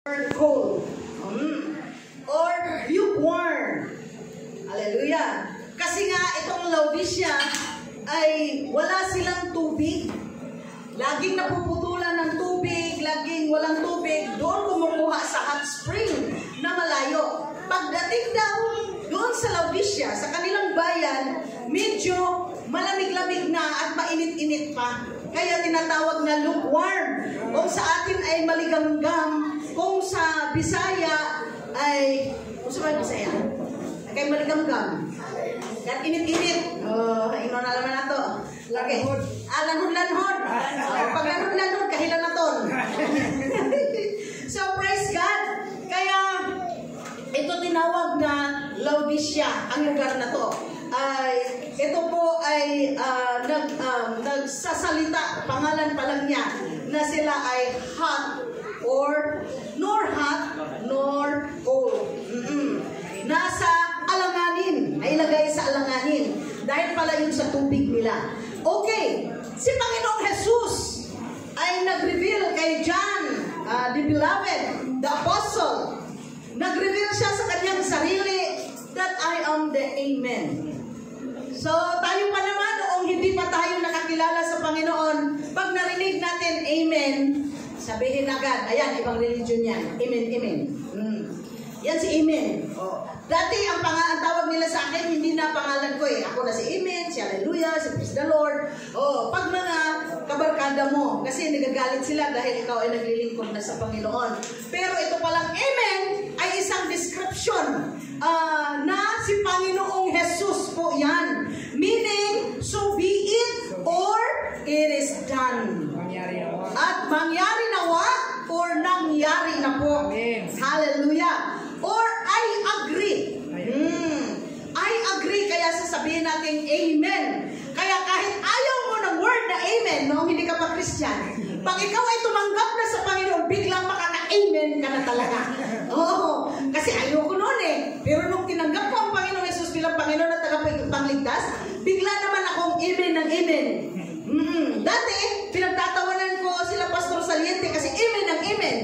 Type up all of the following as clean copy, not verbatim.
or cold. Or lukewarm. Hallelujah. Kasi nga, itong Laodicea ay wala silang tubig. Laging napuputulan ng tubig, laging walang tubig. Doon kumukuha sa hot spring na malayo. Pagdating daw doon sa Laodicea, sa kanilang bayan, medyo malamig-lamig na at mainit-init pa. Kaya tinatawag na lukewarm. Kung sa atin ay maligamgam, kung sa Bisaya ay, kung sa Bisaya, kay maligamgam. At init-init. Ino na naman na to. Okay. Lanhod-lanhod. Pag lanhod-lanhod, kahilan na ton. So, praise God. Kaya, ito tinawag na Laodicea, ang lugar na to. Ito po ay nagsasalita, pangalan pa lang niya, na sila ay hot or nor hot nor cold. Nasa alanganin, ay ilagay sa alanganin. Dahil pala yun sa tubig nila. Okay, si Panginoong Jesus ay nag-reveal kay John, the beloved, the apostle. Nag-reveal siya sa kanyang sarili that I am the Amen. So, tayo pa naman, noong hindi pa tayo nakakilala sa Panginoon, pag narinig natin Amen, sabihin agad, ayan, ibang religion yan. Amen, Amen. Yan si Amen. Dati, ang tawag nila sa akin, hindi na pangalan ko eh. Ako na si Amen, si Hallelujah, si Praise the Lord. Pag mga kabarkada mo, kasi nagagalit sila dahil ikaw ay naglilingkod na sa Panginoon. Pero ito palang Amen ay isang description na si Panginoong Jesus po yan. Meaning, so be it or it is done. At mangyari nawa or nangyari na po. Amen. Hallelujah. Or I agree. I agree, kaya sasabihin natin Amen. Kaya kahit ayaw mo ng word na Amen, noong hindi ka pa Christian, pag ikaw ay tumanggap na sa Panginoon, biglang makaka-Amen ka na talaga. Kasi ayoko noon eh. Pero nung tinanggap ko ang Panginoon Jesus bilang Panginoon at tagapagligtas, bigla naman akong Amen ng Amen. Dati, pinagtatawanan ko sila Pastor Saliente kasi Amen ng Amen.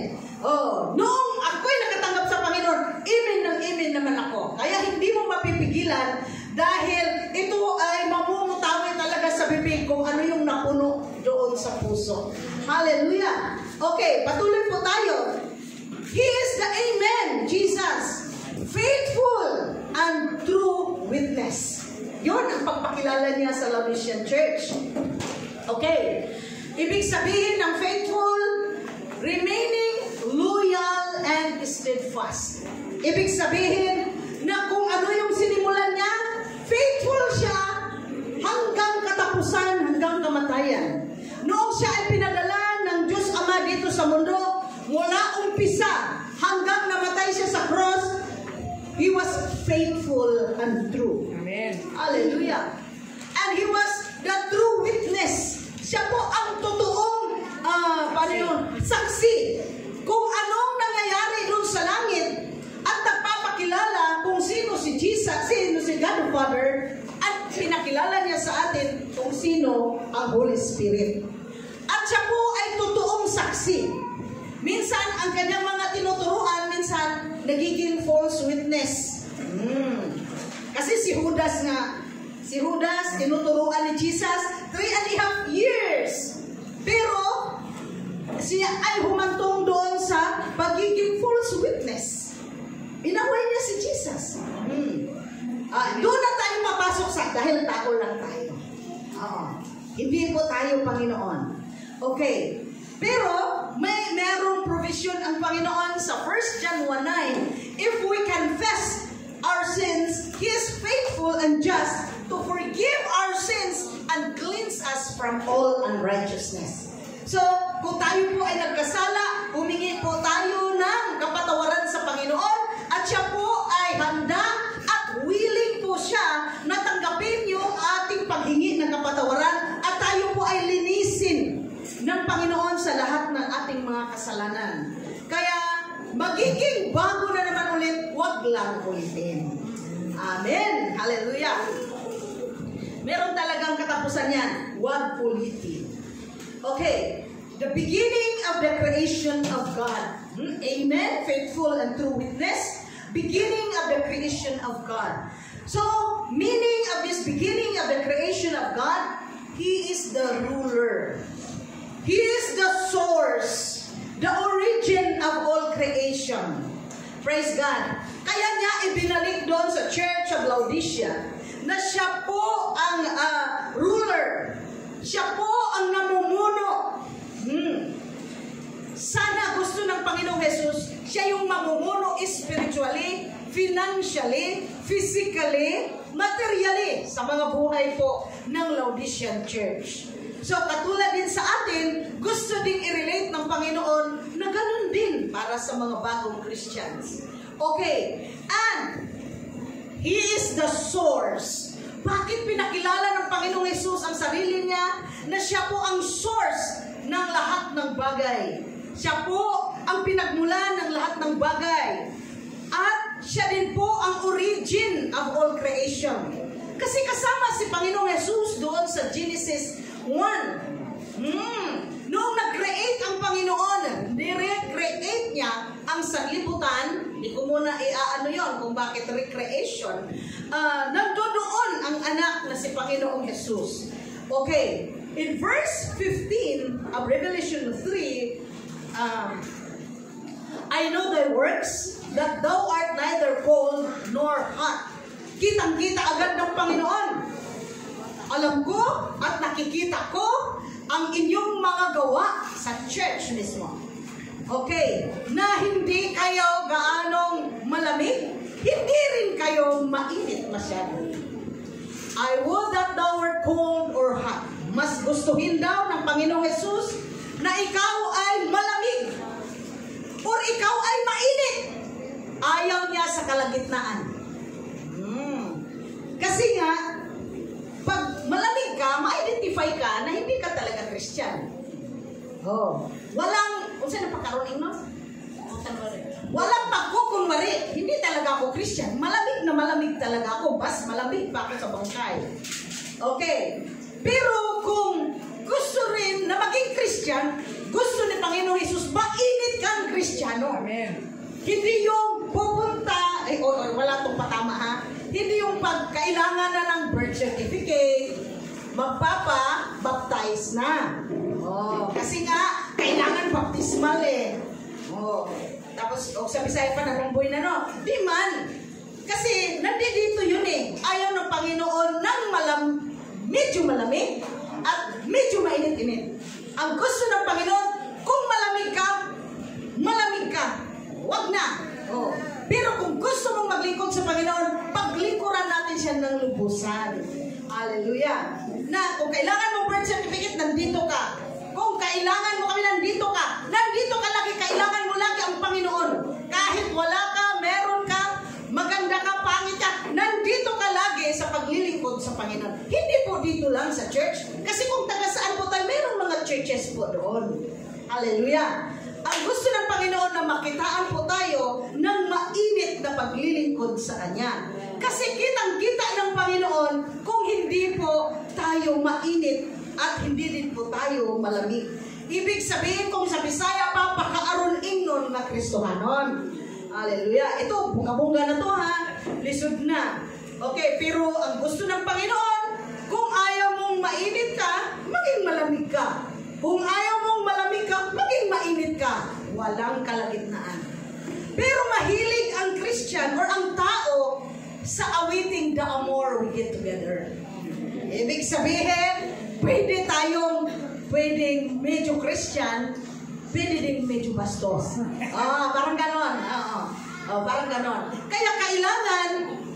Noong ako'y nakatanggap sa Panginoon, Amen ng Amen naman ako. Kaya hindi mo mapipigilan dahil ito ay mamumutawi talaga sa bibig kung ano yung napuno doon sa puso. Hallelujah! Okay, patuloy po tayo. He is the Amen, Jesus, faithful and true witness. Yun ang pagpakilala niya sa Laodicean Church. Okay, ibig sabihin ng faithful, remaining loyal and steadfast. Ibig sabihin na kung ano yung sinimulan niya, faithful siya hanggang katapusan, hanggang kamatayan. Noong siya ay pinadala ng Diyos Ama dito sa mundo, mula umpisa hanggang namatay siya sa cross, He was faithful and true. Amen. Hallelujah. And He was the true witness. Siya po ang totoong saksi kung anong nangyayari doon sa langit at nagpapakilala kung sino si Jesus, sino si God the Father, at pinakilala niya sa atin kung sino ang Holy Spirit. At siya po ay totoong saksi. Minsan, ang kanyang mga tinuturuan, minsan, nagiging false witness. Kasi si Judas, tinuturuan ni Jesus 3.5 years. Pero, siya ay humantong doon sa pagiging false witness. Inaway niya si Jesus. Doon na tayo mapasok dahil tao lang tayo. Hindi po tayo Panginoon. Okay. Pero, merong provision ang Panginoon sa 1 John 1:9. If we confess our sins, He is faithful and just to forgive our sins and cleanse us from all unrighteousness. So, kung tayo po ay nagkasala, humingi po tayo ng kapatawaran sa Panginoon at siya po ay handa at willing po siya na tanggapin yung ating paghingi ng kapatawaran at tayo po ay linisin ng Panginoon sa lahat ng ating mga kasalanan. Kaya, magiging bago na naman ulit, wag lang ulitin. Amen! Hallelujah! Meron talagang katapusan yan, wag ulitin. Okay, the beginning of the creation of God. Amen. Faithful and true witness. Beginning of the creation of God. So, meaning of this beginning of the creation of God, He is the ruler. He is the source, the origin of all creation. Praise God. Kaya niya ibinalik doon sa Church of Laodicea na siya po ang ruler. Siya po ang namumuno. Sana gusto ng Panginoong Jesus, siya yung mamumuno spiritually, financially, physically, materially sa mga buhay po ng Laodicean Church. So, katulad din sa atin, gusto ding i-relate ng Panginoon na ganun din para sa mga bagong Christians. Okay, and He is the source. Bakit pinakilala ng Panginoong Jesus ang sarili niya na siya po ang source ng lahat ng bagay? Siya po ang pinagmulan ng lahat ng bagay. At siya din po ang origin of all creation. Kasi kasama si Panginoong Jesus doon sa Genesis 1. Noong nag-create ang Panginoon, ni-recreate niya ang sanlibutan. Hindi ko muna i-ano yun kung bakit recreation. Nandoon ang anak na si Panginoong Jesus. Okay, in verse 15 of Revelation 3, I know thy works, that thou art neither cold nor hot. Kitang-kita agad ng Panginoon. Alam ko at nakikita ko ang inyong mga gawa sa church mismo. Okay, na hindi kayo gaanong malamig, hindi rin kayo mainit masyado. I would that thou wert cold or hot. Mas gustuhin daw ng Panginoong Jesus na ikaw ay malamig or ikaw ay mainit. Ayaw niya sa kalagitnaan. Kasi nga, pag malamig ka, ma-identify ka na hindi ka talaga Christian. Walang, kung saan napakaroon no? Walang pagkukunwari. Hindi talaga ako Christian. Malamig na malamig talaga ako. Bas, malamig pa ako sa bangkay. Okay. Pero kung gusto rin na maging Christian, gusto ni Panginoong Jesus, mainit kang Kristiyano. Amen. Hindi yung pupunta, wala itong patama ha, hindi yung pagkailangan na ng birth certificate, magpapa-baptize na. Kasi nga, kailangan baptismal eh. Tapos, sa Bisaya pa narumboy na no. Di man. Kasi, nandito yun eh. Ayaw ng Panginoon ng medyo malamig at medyo mainit-init. Ang gusto ng Panginoon, kung malamig ka, wag na. Pero kung gusto mong maglingkod sa Panginoon, paglingkuran natin siya ng lubusan. Hallelujah. Na kung kailangan mong birth certificate, nandito ka. Kung kailangan mo kami, nandito ka. Nandito ka lagi, kailangan mo lagi ang Panginoon. Kahit wala ka, meron ka, maganda ka, pangit ka, nandito ka lagi sa paglilingkod sa Panginoon. Hindi po dito lang sa church. Kasi kung taga saan po tayo, merong mga churches po doon. Hallelujah. Ang gusto ng Panginoon na makitaan po tayo ng mainit na paglilingkod sa Kanya. Kasi kitang-kita ng Panginoon kung hindi po tayo mainit at hindi din po tayo malamig. Ibig sabihin kung sa Bisaya pa, pakaaron ingnon na Kristohanon. Hallelujah. Ito, bunga-bunga na to ha. Lisod na. Okay, pero ang gusto ng Panginoon, kung ayaw mong mainit ka, maging malamig ka. Kung ayaw mong malamig ka, maging mainit ka. Walang kalagitnaan. Pero mahilig ang Christian or ang tao sa awiting The More We Get Together. Ibig sabihin, pwedeng medyo Christian, pwede din medyo bastos. Parang ganon. Parang ganon. Kaya kailangan,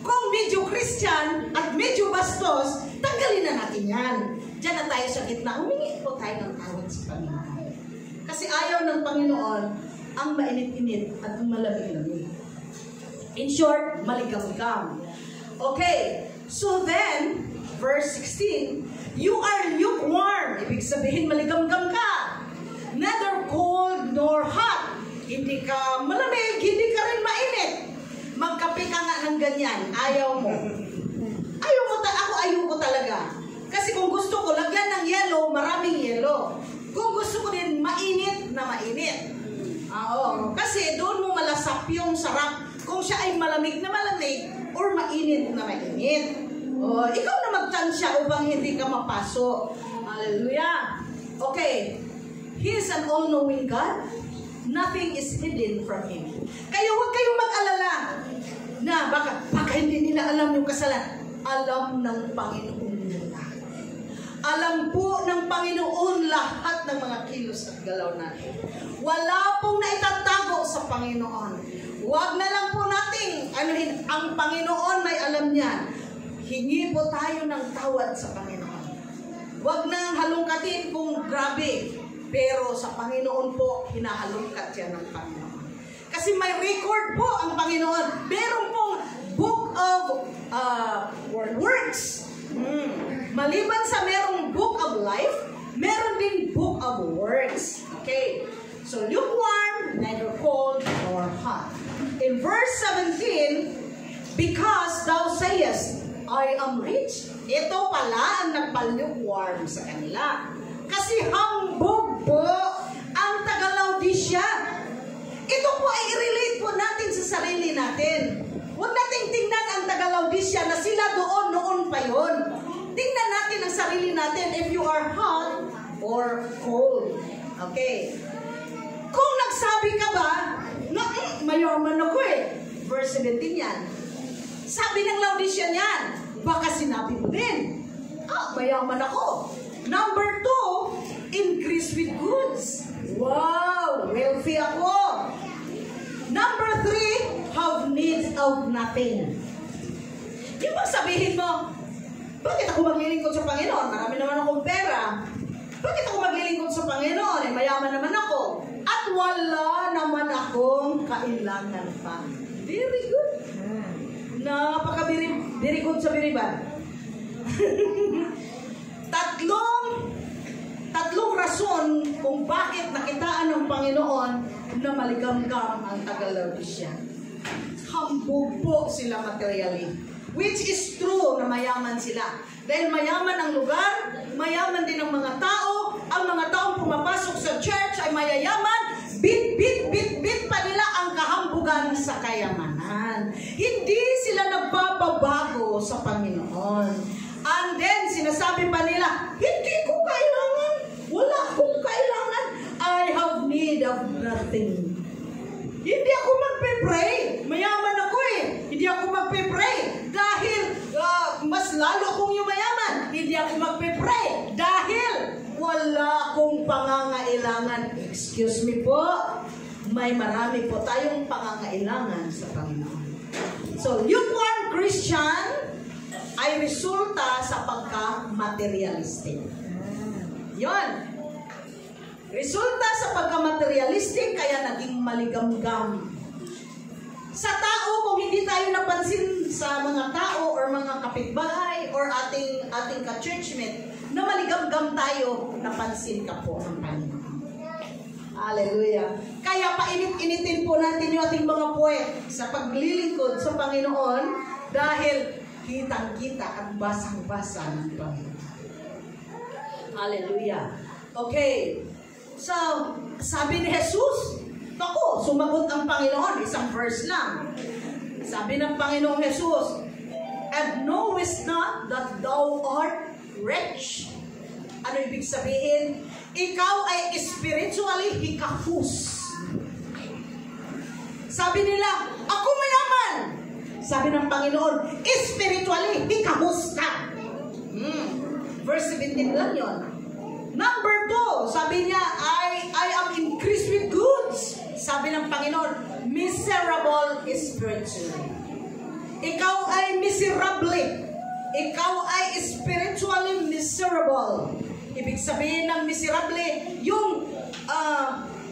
kung medyo Christian at medyo bastos, tanggalin na natin yan. Diyan na tayo sa gitna. Humingi po tayo ng tawad sa Panginoon. Kasi ayaw ng Panginoon ang mainit-init at ang malamig-lamig. In short, maligam-gam. Okay, so then, verse 16, you are lukewarm. Ibig sabihin, maligam-gam ka. Neither cold nor hot. Hindi ka malamig, hindi ka rin mainit. Magkape ka nga ng ganyan. Ayaw mo. Ayaw ko talaga. Kasi kung gusto ko, lagyan ng yelo, maraming yelo. Kung gusto ko din, mainit na mainit. Oo, kasi doon mo malasap yung sarap kung siya ay malamig na malamig or mainit na mainit. Oh, ikaw na magtansya upang hindi ka mapasok. Hallelujah. Okay. He is an all-knowing God. Nothing is hidden from Him. Kaya huwag kayong mag-alala na baka hindi nila alam yung kasalanan. Alam ng Panginoon nila. Alam po ng Panginoon lahat ng mga kilos at galaw natin. Wala pong naitatago sa Panginoon. Huwag na lang po nating anuhin. Ang Panginoon may alam niyan. Hingi po tayo ng tawad sa Panginoon. Huwag nang halungkatin kung grabe. Pero sa Panginoon po, hinahalungkat yan ng Panginoon. Kasi may record po ang Panginoon. Meron pong book of works. Maliban sa merong book of life, meron din book of works. Okay. So, lukewarm, neither cold nor hot. In verse 17, because thou sayest, I am rich. Ito pala ang nagpa-lukewarm sa kanila. Kasi hambog po ang taga-Laodicea. Ito po ay i-relate po natin sa sarili natin. Huwag nating tingnan ang taga-Laodicea na sila noon pa yun. Tingnan natin ang sarili natin if you are hot or cold. Okay. Kung nagsabi ka ba na mayaman ako verse 17 yan. Sabi ng Laodicea yan, baka sinabi mo din, mayaman ako. Number 2, increase with goods. Wow, wealthy ako. Number 3, have need of nothing. Yung bang sabihin mo, bakit ako maglilingkod sa Panginoon? Marami naman akong pera. Bakit ako maglilingkod sa Panginoon? Mayaman naman ako. At wala naman akong kailangan pa. Very good. Napaka-very good sa biriban. Tatlong rason kung bakit nakitaan ng Panginoon na maligamgam ang taga-Laodicea. Hambog po sila materially. Which is true na mayaman sila. Dahil mayaman ang lugar, mayaman din ang mga tao, ang mga taong pumapasok sa church ay mayayaman, bit pa nila ang kahambugan sa kayamanan. Hindi sila nagbababago sa Panginoon. And then, sinasabi pa nila, hindi ko kailangan, wala akong kailangan, I have need of nothing. Hindi ako magpe-pray. Mayaman ako Hindi ako magpe-pray. Dahil mas lalo akong yumayaman. Hindi ako magpe-pray. Dahil wala akong pangangailangan. Excuse me po. May marami po tayong pangangailangan sa Panginoon. So, lukewarm Christian ay resulta sa pagka-materialistic. Yon. Resulta sa pagka-materialistic, kaya naging maligamgam. Sa tao, kung hindi tayo napansin sa mga tao or mga kapitbahay or ating ka-churchmate, na maligamgam tayo, napansin ka po ng Panginoon. Hallelujah. Kaya painit-initin po natin yung ating mga puwet sa paglilingkod sa Panginoon dahil kitang-kita at basang-basa ng Panginoon. Hallelujah. Okay. So, sabi ni Jesus, ako, sumagot ang Panginoon, isang verse lang. Sabi ng Panginoong Jesus, and knowest not that thou art rich? Ano ibig sabihin? Ikaw ay spiritually hikahus. Sabi nila, ako mayaman. Sabi ng Panginoon, spiritually hikahus ka. Verse 17 lang yun. Number 2, sabi niya, I am increased with goods. Sabi ng Panginoon, miserable spiritually. Ikaw ay miserable. Ikaw ay spiritually miserable. Ibig sabihin ng miserable, yung,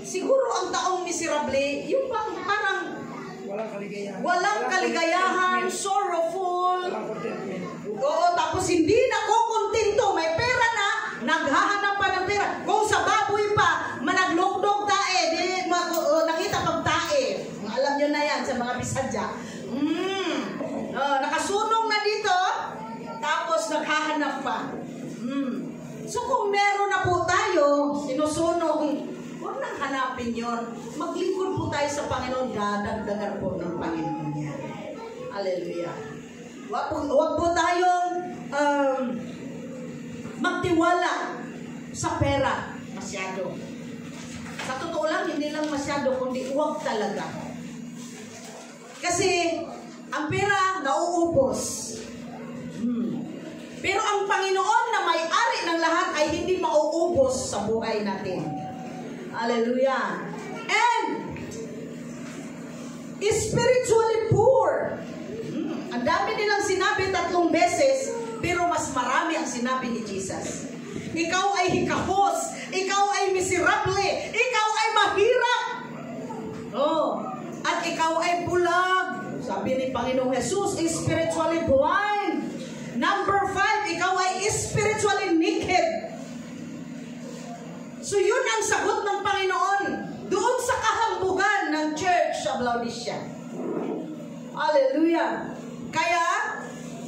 siguro ang taong miserable, yung parang, walang kaligayahan, sorrowful. Oo, tapos hindi nakukontento, may pera na, naghahanap pa ng pera. Kung sa baboy pa, managlugdog tae, nakita pag tae. Alam nyo na yan sa mga Bisadya. Nakasunong na dito, tapos naghahanap pa. So kung meron na po tayo, sinusunong, Huwag nang hanapin yon. Maglingkod po tayo sa Panginoon, dadagdagan po ng Panginoon niya. Hallelujah. Huwag po tayong magtiwala sa pera masyado. Sa totoo lang, hindi lang masyado, kundi huwag talaga. Kasi, ang pera, nauubos. Pero ang Panginoon na may-ari ng lahat ay hindi mauubos sa buhay natin. Hallelujah. And, spiritually poor. Ang dami nilang sinabi 3 beses, pero mas marami ang sinabi ni Jesus. Ikaw ay hikahos, ikaw ay miserable, ikaw ay mahirap. Oh, at ikaw ay bulag. Sabi ni Panginoong Jesus, spiritually blind. Number 5, ikaw ay spiritually naked. So yun ang sagot ng Panginoon doon sa kahambugan ng church sa Laodicea. Hallelujah. Kaya,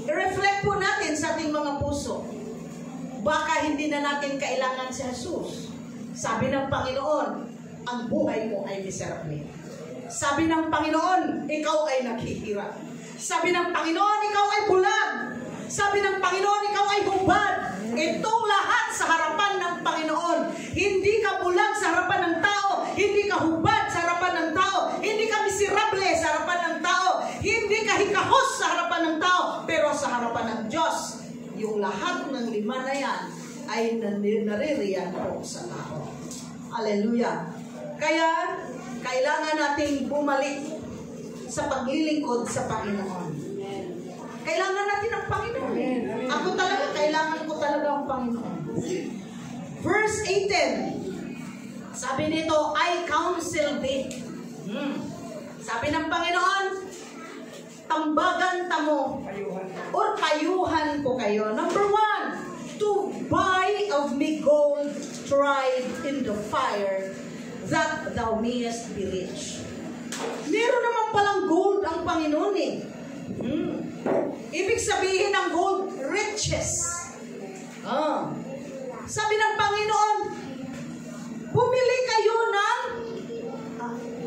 i-reflect po natin sa ating mga puso. Baka hindi na natin kailangan si Jesus. Sabi ng Panginoon, ang buhay mo ay miserable. Sabi ng Panginoon, ikaw ay naghihirap. Sabi ng Panginoon, ikaw ay bulag. Sabi ng Panginoon, ikaw ay hubad. Itong lahat sa harapan ng Panginoon. Hindi ka bulag sa harapan ng tao. Hindi ka hubad sa harapan ng tao. Hindi ka miserable sa harapan ng tao. Hindi ka hikahos sa harapan ng tao. Pero sa harapan ng Diyos, yung lahat ng 5 na yan ay naririyan po sa tao. Hallelujah. Kaya, kailangan nating bumalik sa paglilingkod sa Panginoon. Kailangan natin ang Panginoon. Ako talaga, kailangan ko talaga ang Panginoon. Verse 18. Sabi nito, I counsel thee. Sabi ng Panginoon, tambagan tamo or payuhan ko kayo. Number 1, to buy of me gold tried in the fire, that thou mayest be rich. Meron naman palang gold ang Panginoon eh. Ibig sabihin ng gold, riches. Sabi ng Panginoon, bumili kayo ng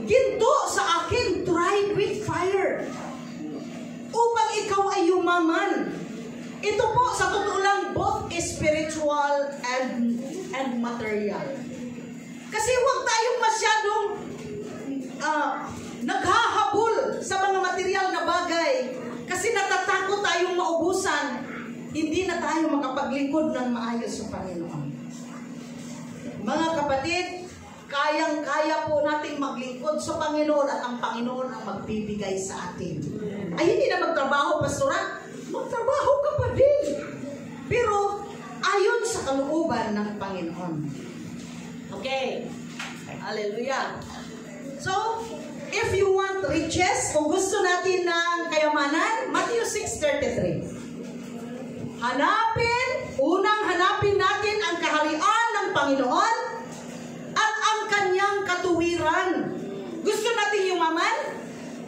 ginto sa akin, tried with fire, upang ikaw ay yumaman. Ito po, sa totoo lang, both spiritual and material. Kasi huwag tayong masyadong naghahabol sa mga material na bagay. Kasi natatakot tayong maubusan. Hindi na tayo makapaglingkod ng maayos sa Panginoon. Mga kapatid, kayang-kaya po nating maglingkod sa Panginoon at ang Panginoon ang magbibigay sa atin. Ay, hindi na magtrabaho, pastora. Magtrabaho ka pa din. Pero, ayon sa kalooban ng Panginoon. Okay. Hallelujah. So, if you want riches, kung gusto natin ng kayamanan, Matthew 6:33. Unang hanapin natin ang kaharian ng Panginoon at ang kanyang katuwiran. Gusto natin yumaman?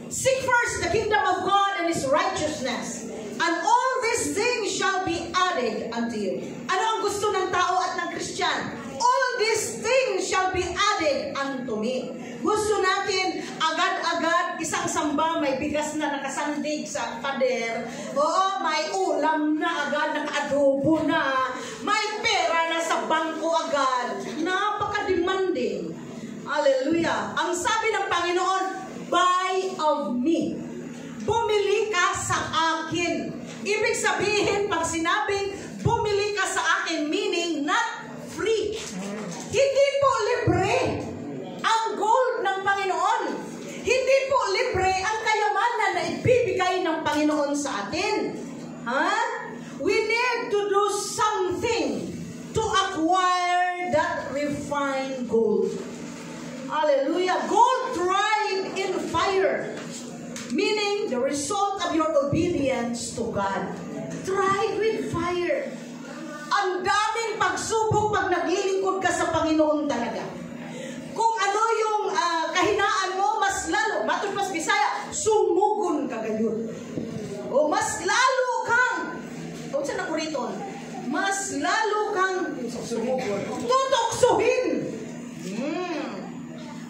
Seek first the kingdom of God and His righteousness, and all these things shall be added unto you. Ano ang gusto ng tao at ng Christian? All these things shall be added unto me. Gusto natin agad-agad, isang samba, may bigas na nakasandig sa pader. Oo, may ulam na agad, naka-adobo na. May pera na sa bangko agad. Napaka-demanding. Hallelujah. Ang sabi ng Panginoon, buy of me. Bumili ka sa akin. Ibig sabihin, pag sinabing bumili ka sa akin, meaning not free. Hindi po libre ang gold ng Panginoon. Hindi po libre ang kayamanan na ibibigay ng Panginoon sa atin. We need to do something to acquire that refined gold. Hallelujah. Gold tried in fire, meaning the result of your obedience to God. Tried with fire. Ang daming pagsubok pag naglilingkod ka sa Panginoon talaga. Kung ano yung kahinaan mo, mas lalo, matod pas Bisaya, sumugon ka gayon. O mas lalo kang, o saan ako rito? Mas lalo kang sumugon. Tutoksuhin.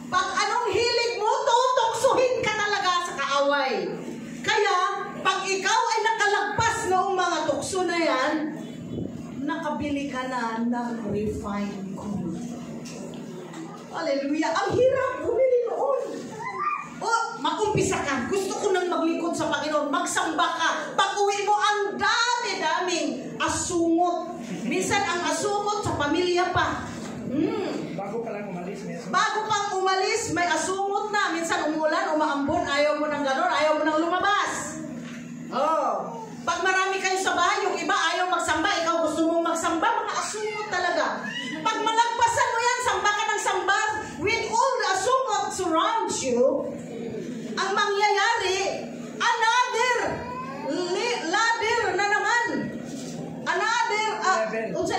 Pag anong hilig mo, tutuksuhin ka talaga sa kaaway. Kaya, pag ikaw ay nakalagpas noong mga tukso na yan, nakabili ka na ng refined gold. Hallelujah! Ang hirap bumili noon. Mag-umpisa ka. Gusto ko nang maglingkod sa Panginoon. Magsamba ka. Pag-uwi mo, ang dami-daming asungot. Minsan ang asungot sa pamilya pa. Bago ka lang umalis, bago pang umalis, may asungot na. Minsan umulan, umaambon, ayaw mo nang gano'n, ayaw mo nang lumabas. Pag marami kayo sa bahay, yung iba ayaw magsamba, ikaw gusto mong magsamba, mga asungot talaga. Pag malagpasan mo yan, samba ka ng samba, with all the asungot surrounds you, ang mangyayari, another ladder na naman. Another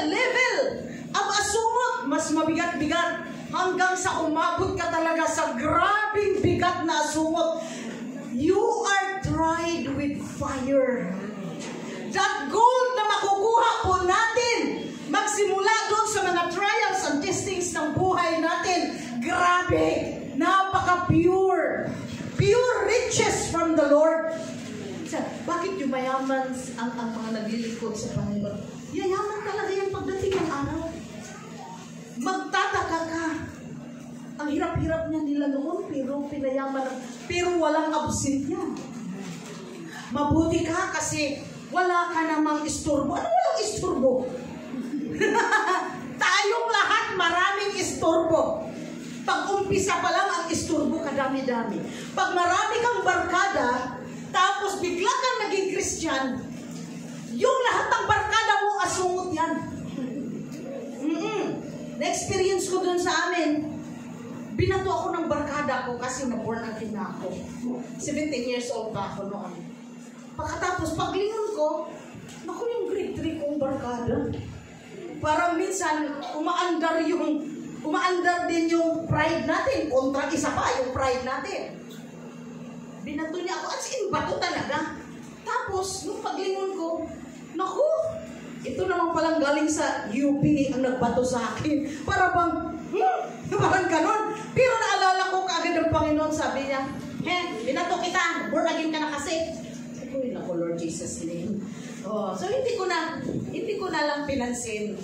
level. Ang asungot, mas mabigat-bigat hanggang sa umabot ka talaga sa grabing bigat na asungot. You are tried with fire. That gold na makukuha po natin, magsimula doon sa mga trials and testings ng buhay natin, grabe, napaka-pure. Pure riches from the Lord. Bakit yung mayaman ang mga naglilingkod sa Panginoon? Yayaman talaga yung pagdating ng araw. Magtataka ka. Ang hirap-hirap niya nila noon, pero pinayaman, pero walang absent yan. Mabuti ka kasi wala ka namang isturbo. Ano walang isturbo? Tayong lahat maraming isturbo. Pag-umpisa pa lang ang isturbo kadami-dami. Pag marami kang barkada, tapos bigla kang naging Christian, yung lahat ng barkada mo, asungot yan. Na-experience ko dun sa amin. Binato ako ng barkada ko kasi na-born again na ako. 17 years old pa ako noon. Pagkatapos, paglingon ko, naku, yung grade 3 kong barkada. Parang minsan, umaandar din yung pride natin. Kontra isa pa, yung pride natin. Binato niya ako, as in, bato talaga. Tapos, nung paglingon ko, naku, ito naman palang galing sa UP ang nagbato sa akin. Para bang, parang ganon. Pero naalala ko kaagad ng Panginoon, sabi niya, binato kita, born again ka na kasi. Sabi ko, Lord Jesus name. So hindi ko na lang pinansin.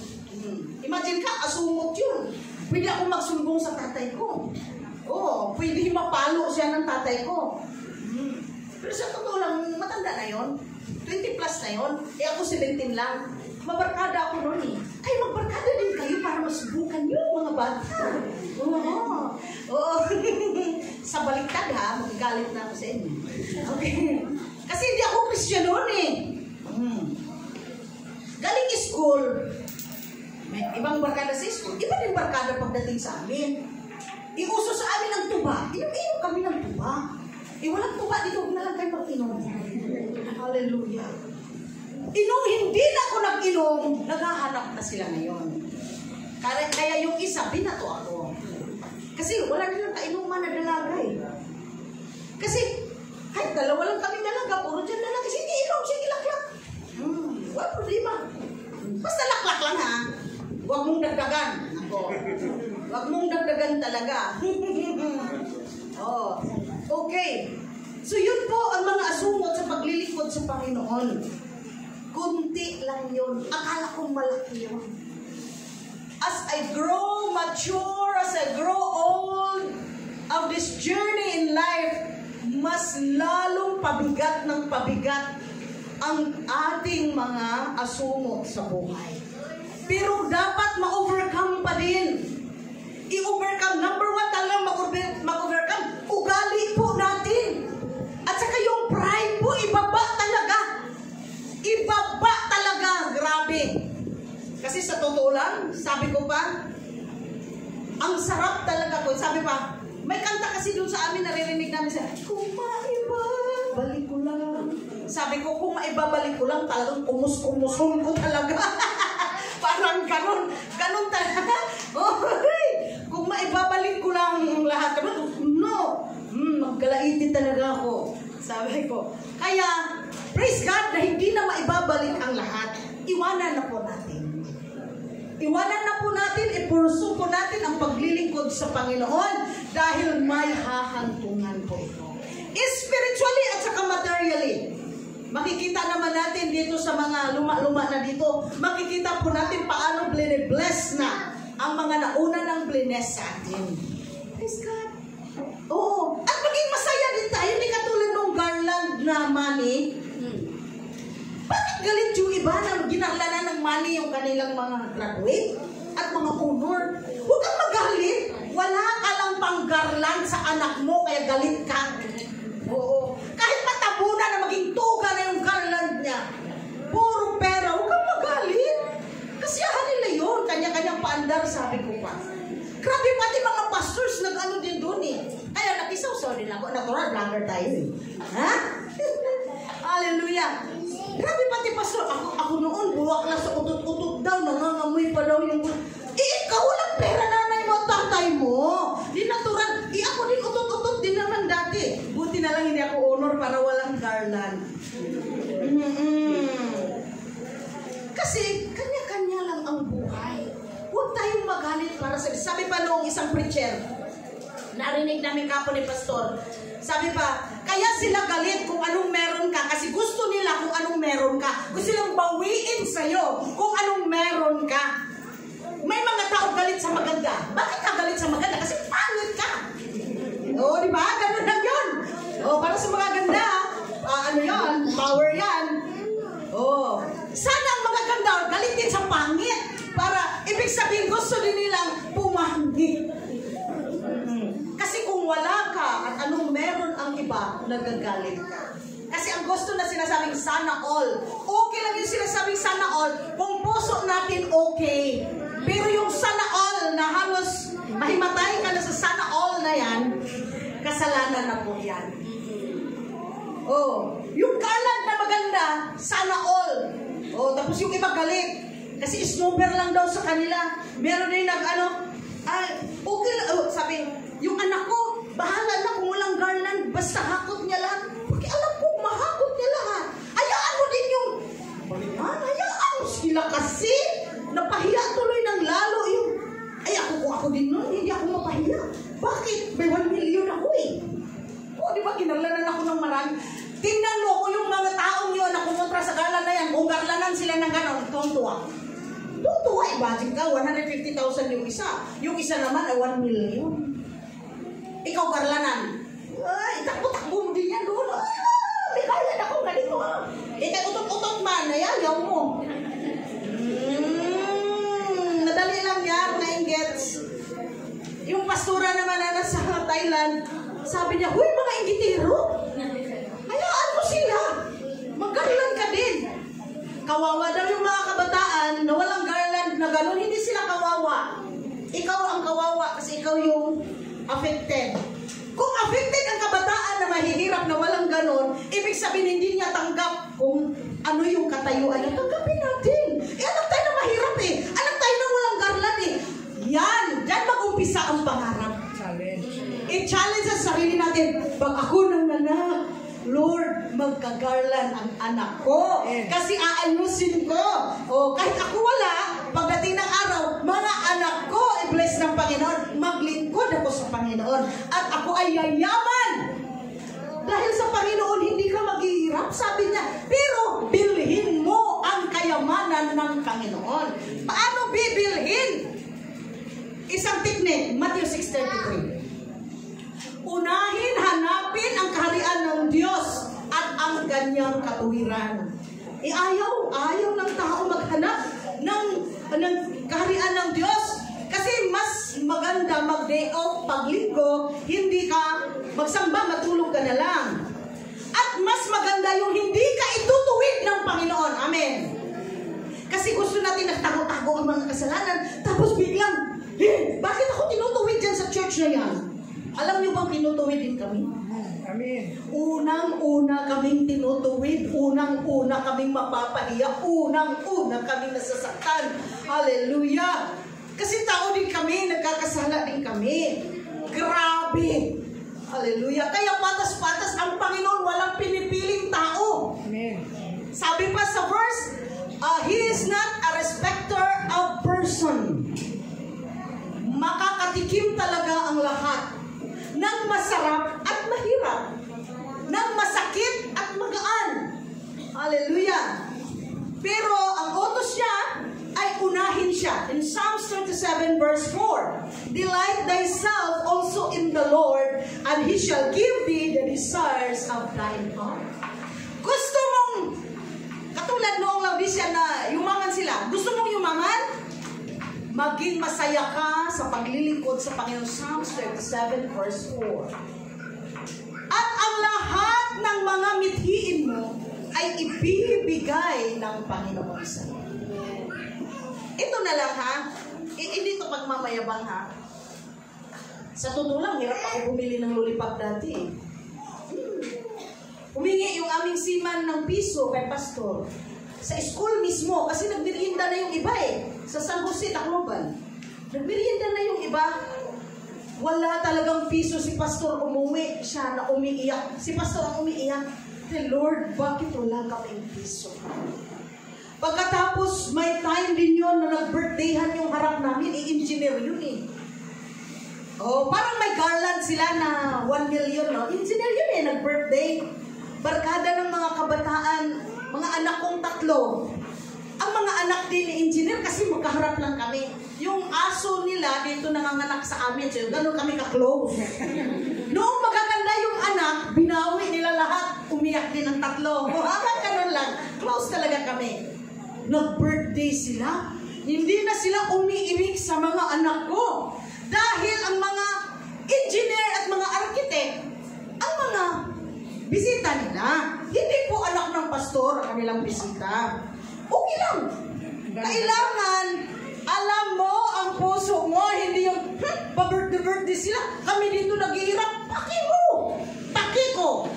Imagine ka, asungot yun. Pwede ako magsumbong sa tatay ko. Pwede mapalo siya ng tatay ko. Pero sa totoo lang, matanda na yon, 20 plus na yon, ako 17 lang. Mabarkada ako noon eh. Ay, magbarkada din kayo para masubukan yung mga bata. Sa baliktad ha, magagalit na ako sa inyo. Okay. Kasi hindi ako Christian noon eh. Galing school, may ibang barkada sa school, iba din barkada pagdating sa amin. Iuso sa amin ang tuba. Inom kami ng tuba. Walang tuba dito, huwag na lang kayo mag-inom. Hallelujah. Hindi na ako nag-inom, naghahanap na sila ngayon. Kaya yung isa, binato ako. Kasi wala nilang kainuman na dalaga eh. Kasi, kahit dalawa lang kami dalaga, puro dyan dalaga. Sige, inom, sige, laklak. Wala problema. Basta laklak lang ha. Huwag mong dagdagan. Huwag mong dagdagan talaga. Okay. So yun po ang mga asungot sa paglilingkod sa Panginoon. Kunti lang yun. Akala kong malaki yun. As I grow mature, as I grow old of this journey in life, mas lalong pabigat ng pabigat ang ating mga asungot sa buhay. Pero dapat ma-overcome pa din. I-overcome. Number one talagang mag-overcome. Ugali po natin. At saka yung pride po, ibaba talaga. Ibaba talaga. Grabe. Kasi sa totoo lang, sabi ko pa, ang sarap talaga ko. Sabi pa, may kanta kasi doon sa amin, naririnig namin siya, kung maibabalik ko lang. Sabi ko, kung maibabalik ko lang, talagang kumus-kumusun ko talaga. Parang ganon talaga. Kung maibabalik ko lang lahat, no. Magkalaitin talaga ako. Sabi ko. Kaya, praise God na hindi na maibabalik ang lahat. Iwanan na po natin. Iwanan na po natin, ipurso po natin ang paglilingkod sa Panginoon dahil may hahantungan po ito. Spiritually at saka materially. Makikita naman natin dito sa mga luma-luma na dito, makikita po natin paano bless na ang mga nauna ng bless sa atin. Praise God. Oo. At maging masaya din tayo, hindi katulad ng garland na money. Bakit galit yung iba na ginarlanan ng money yung kanilang mga graduate at mga honor? Huwag kang magalit. Wala ka lang pang garland sa anak mo, kaya galit ka. Oo. Kahit matabunan na maging tuga na yung garland niya. Puro pera, huwag kang magalit. Kasiyahan nila yun. Kanya-kanyang paandar, sabi ko pa. Grabe, pati mga pastors nag-ano din doon eh. Kaya nakisaw-saw din ako. Natural, vlogger tayo eh. Ha? Hallelujah. Grabe, pati pastor. Ako noon, buwak na sa utot-utot daw. Nangangamoy pa daw yung... ikaw walang pera, nanay mo, tatay mo. Di natural. Ako din utot-utot din naman dati. Buti na lang hindi ako honor para walang garland. Kasi kanya-kanya lang ang buhay. Huwag tayong magalit para sa... Sabi pa noong isang preacher, narinig namin kapo ni pastor, sabi pa, kaya sila galit kung anong meron ka kasi gusto nila kung anong meron ka. Gusto silang bawiin sa'yo kung anong meron ka. May mga tao galit sa maganda. Bakit ka galit sa maganda? Kasi pangit ka. Oo, di ba? Ganun lang yun. Oo, para sa mga ganda, ano yun? Power yan. Oo. Sana ang mga ganda galit din sa pangit. Para, ibig sabihin, gusto din nilang pumangit. Kasi kung wala ka at anong meron ang iba, nagagalit ka. Kasi ang gusto na sinasabing sana all. Okay lang yung sinasabing sana all kung puso natin okay. Pero yung sana all na halos mahimatay ka na sa sana all na yan, kasalanan na po yan. Oh, yung garland na maganda, sana all. Oh, tapos yung iba galit. Kasi snowbird lang daw sa kanila. Meron din nag-ano, okay lang. Oh, sabi, yung anak ko, bahala na kung walang garland, basta hakot niya lahat. Porque alam ko, mahakot niya lahat. Hayaan mo din yung, hayaan mo sila kasi. Napahiya tuloy ng lalo yung, ako din nun, hindi ako mapahiya. Bakit? May 1 million ako eh. O, di ba, ginarlanan ako ng marami. Tingnan mo kung yung mga taong yun na kumontra sa garland na yan, kung garlanan sila ng gano'n, tuwa. Tuwa, imagine ka, 150,000 yung isa. Yung isa naman ay 1 million. Ikaw garlanan. Ay, takbo-takbo mo din yan doon. May garland ako, ganito. Ikaw utot-utot man, ayaw mo. Nadali lang yan, na-ingets. Yung pastora naman na nasa Thailand, sabi niya, huy, mga ingitero, hayaan mo sila. Mag-garland ka din. Kawawa daw yung mga kabataan na walang garland na gano'n, hindi sila kawawa. Ikaw ang kawawa kasi ikaw yung affected. Kung affected ang kabataan na mahihirap na walang gano'n, ibig sabihin hindi niya tanggap kung ano yung katayuan niya. Tanggapin natin. Alam tayo na mahirap eh. Alam tayo na walang garland eh. Yan. Diyan mag-umpisa ang pangarap. Challenge. I-challenge sa sarili natin. Pag ako ng anak, Lord, magka-garland ang anak ko. Kasi aayusin ko. O, kahit ako wala, pagdating ng araw, mga anak ko, i-bless ng Panginoon, maglingkod ako sa Panginoon. At ako ay yayaman. Dahil sa Panginoon, hindi ka maghihirap, sabi niya. Pero, bilhin mo ang kayamanan ng Panginoon. Paano bibilhin? Isang technique, Matthew 6:33. Unahin, hanapin ang kaharian ng Diyos at ang ganyang katuwiran. Ayaw ng tao maghanap ng kaharian ng Diyos. Kasi mas maganda mag-day off, paglinggo, hindi ka magsamba, matulog ka na lang. At mas maganda yung hindi ka itutuwid ng Panginoon. Amen. Kasi gusto natin nagtago-tago ang mga kasalanan, tapos biglang, bakit ako tinutuwid dyan sa church na yan? Alam niyo bang tinutuwid din kami? Amen. Unang-una kaming tinutuwid, unang-una kaming mapapahiya, unang-una kaming nasasaktan. Hallelujah! Kasi tao din kami, nagkakasala din kami. Grabe! Hallelujah! Kaya patas-patas ang Panginoon, walang pinipiling tao. Amen. Sabi pa sa verse, He is not a respecter of person. Makakatikim talaga ang lahat. masarap at mahirap, ng masakit at magaan. Hallelujah! Pero ang utos niya ay unahin siya. In Psalms 37 verse 4, delight thyself also in the Lord, and He shall give thee the desires of thine heart. Gusto mong, katulad noong Laodicea na yumaman sila, gusto mong yumaman? Maging masaya ka sa paglilingkod sa Panginoon. Psalms 37 verse 4. At ang lahat ng mga mithiin mo ay ibibigay ng Panginoon sa iyo. Ito na lang ha, hindi ito pagmamayabang ha. Sa totoo lang, hirap ako bumili ng lollipop dati. Humingi yung aming seaman ng piso kay pastor. Sa school mismo, kasi nagmerienda na yung iba sa San Jose, Tacloban. Nagmerienda na yung iba. Wala talagang piso si pastor, umuwi siya na umiiyak. Si pastor ang umiiyak. Lord, bakit wala kaming piso? Pagkatapos, may time din yun na nag-birthdayhan yung harap namin, i-engineer yun Oh, parang may garland sila na 1 million, no? Engineer yun nag-birthday. Barkada ng mga kabataan, mga anak kong 3. Ang mga anak din ni engineer kasi magkaharap lang kami. Yung aso nila dito nanganganak sa amin, so gano'n kami ka-close. Noong magaganda yung anak, binawi nila lahat, umiyak din ng 3. Hanggang gano'n lang, close talaga kami. Nag-birthday sila, hindi na sila umiimik sa mga anak ko. Dahil ang mga engineer at mga architect, ang mga bisita nila, hindi po anak ng pastor ang kanilang bisita. Okay lang. Kailangan, alam mo ang puso mo, hindi yung, pa-birthday sila, kami dito naghihirap, paki mo! Paki ko!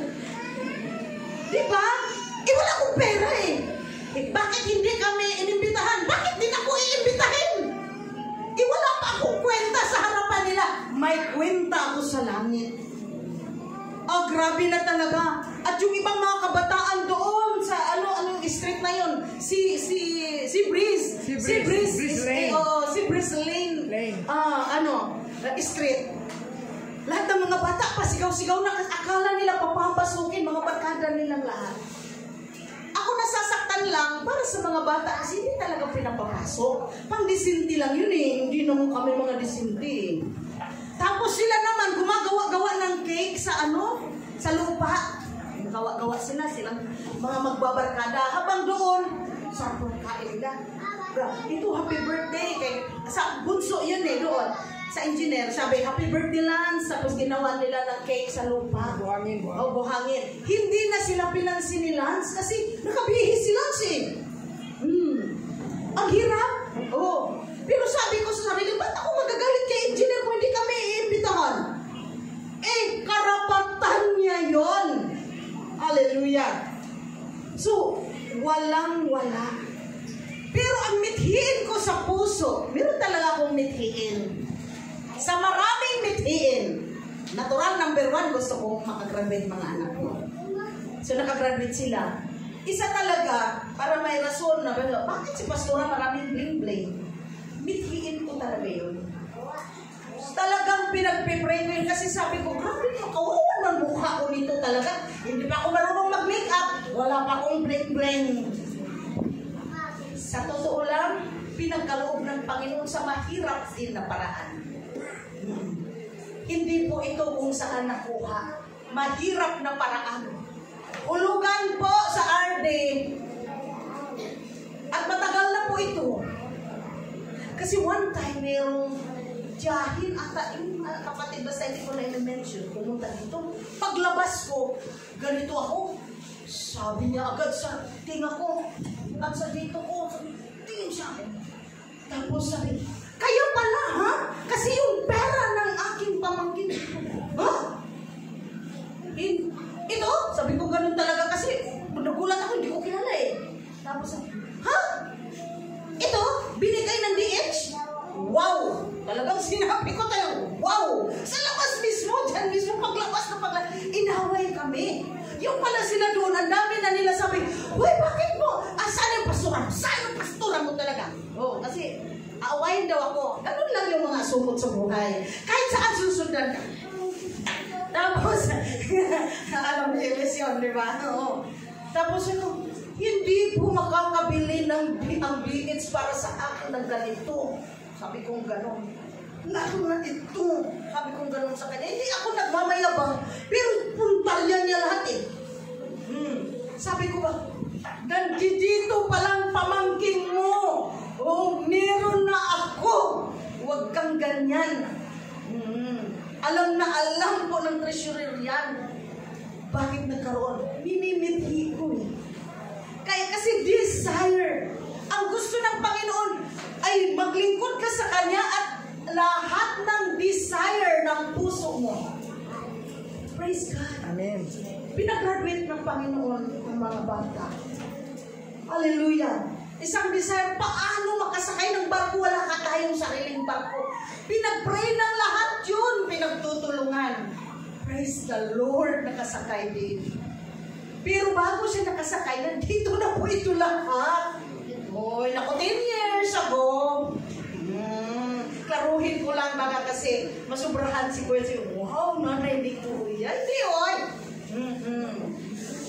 Diba? Wala akong pera bakit hindi kami inimbitahan? Bakit din ako iimbitahin? Wala pa akong kwenta sa harapan nila. May kwenta ako sa langit. Oh, grabe na talaga. At yung ibang mga kabataan doon sa ano yung street na yun? Si Breeze. Si Breeze Lane. Street. Lahat ng mga bata pasigaw-sigaw na akala nila papapasukin, mga barkada nilang lahat. Ako nasasaktan lang para sa mga bata kasi hindi talaga pinapapasok. Pang-disinti lang yun hindi naman kami mga disinti. Tapos sila naman gumagawa-gawa ng cake sa lupa. Gawa-gawa silang mga magbabarkada. Habang doon, sa pagkain nila. Ito, happy birthday. Sa bunso yun doon. Sa engineer, sabi, happy birthday Lance. Tapos ginawa nila ng cake sa lupa. Buhangin. Buhangin. Hindi na sila pinansin ni Lance kasi nakabihis si Lance Ang hirap. Pero sabi ko sa sarili, ba't ako magagalit kay engineer kung hindi kami iimbitahan? Karapatan niya yon. Hallelujah. So, walang-wala. Pero ang mithiin ko sa puso, meron talaga akong mithiin. Sa maraming mithiin, natural number 1, gusto kong makagraduate mga anak ko. So, nakagraduate sila. Isa talaga, para may rason na, bakit si pastora maraming bling-bling? Mithiin ko talaga yun. Talagang pinagpipray ko yun kasi sabi ko, grabe mo, kawawan ng mukha ko nito talaga. Hindi pa ako marunong mag-makeup, wala pa akong bling-bling. Sa totoo lang, pinagkaloob ng Panginoon sa mahirap din na paraan. Hindi po ito kung saan nakuha. Mahirap na paraan. Ulugan po sa RD. At matagal na po ito. Kasi one time, mayroong tiyahin ata yung kapatid, basta hindi ko na i-mention, pumunta dito. Paglabas ko, ganito ako. Sabi niya agad sa tinga ko, at sa dito ko, tingin siya. Tapos sabi, kayo pala ha? Kasi yung pera ng aking pamangkin. Ha? Ito? Sabi ko ganun talaga kasi nagulat ako, hindi ko kilala Tapos sabi, ha? Ito? Binigay ng DH? Wow! Talagang sinabi ko tayo, wow! Sa labas mismo, dyan mismo, paglabas na paglabas, inaway kami. Yung pala sila doon, ang dami na nila sabi, uy, bakit mo? Saan yung pastoran? Saan yung pastoran mo talaga? Kasi aawayin daw ako. Ganun lang yung mga sumot sa buhay. Kahit saan susundan ka. Tapos, alam niyo yun, di ba? Oo. Tapos ito, hindi po makakabili ng ang BH para sa akin ng ganito. Sabi kong gano'n. Lalo na ito. Sabi kong gano'n sa kanya. Hindi ako nagmamayabang, pero puntalyan niya lahat eh. Sabi ko ba, nandito palang pamangkin mo. Oh, meron na ako. Huwag kang ganyan. Alam na alam ko ng treasurer yan. Bakit nagkaroon? Minimithi ko eh. Kaya kasi desire. Ang gusto ng Panginoon ay maglingkod ka sa Kanya at lahat ng desire ng puso mo. Praise God. Amen. Pinagraduate ng Panginoon ang mga bata. Hallelujah. Isang desire, paano makasakay ng barko? Wala ka tayong sariling barko. Pinag-pray ng lahat yun. Pinagtutulungan. Praise the Lord, nakasakay din. Pero bago siya nakasakay, nandito na po ito lahat. Oy, naku, 10 years ago. Klaruhin ko lang baga kasi masubrahan si Kuya. Wow, nanay ni Kuya. Hindi, oy.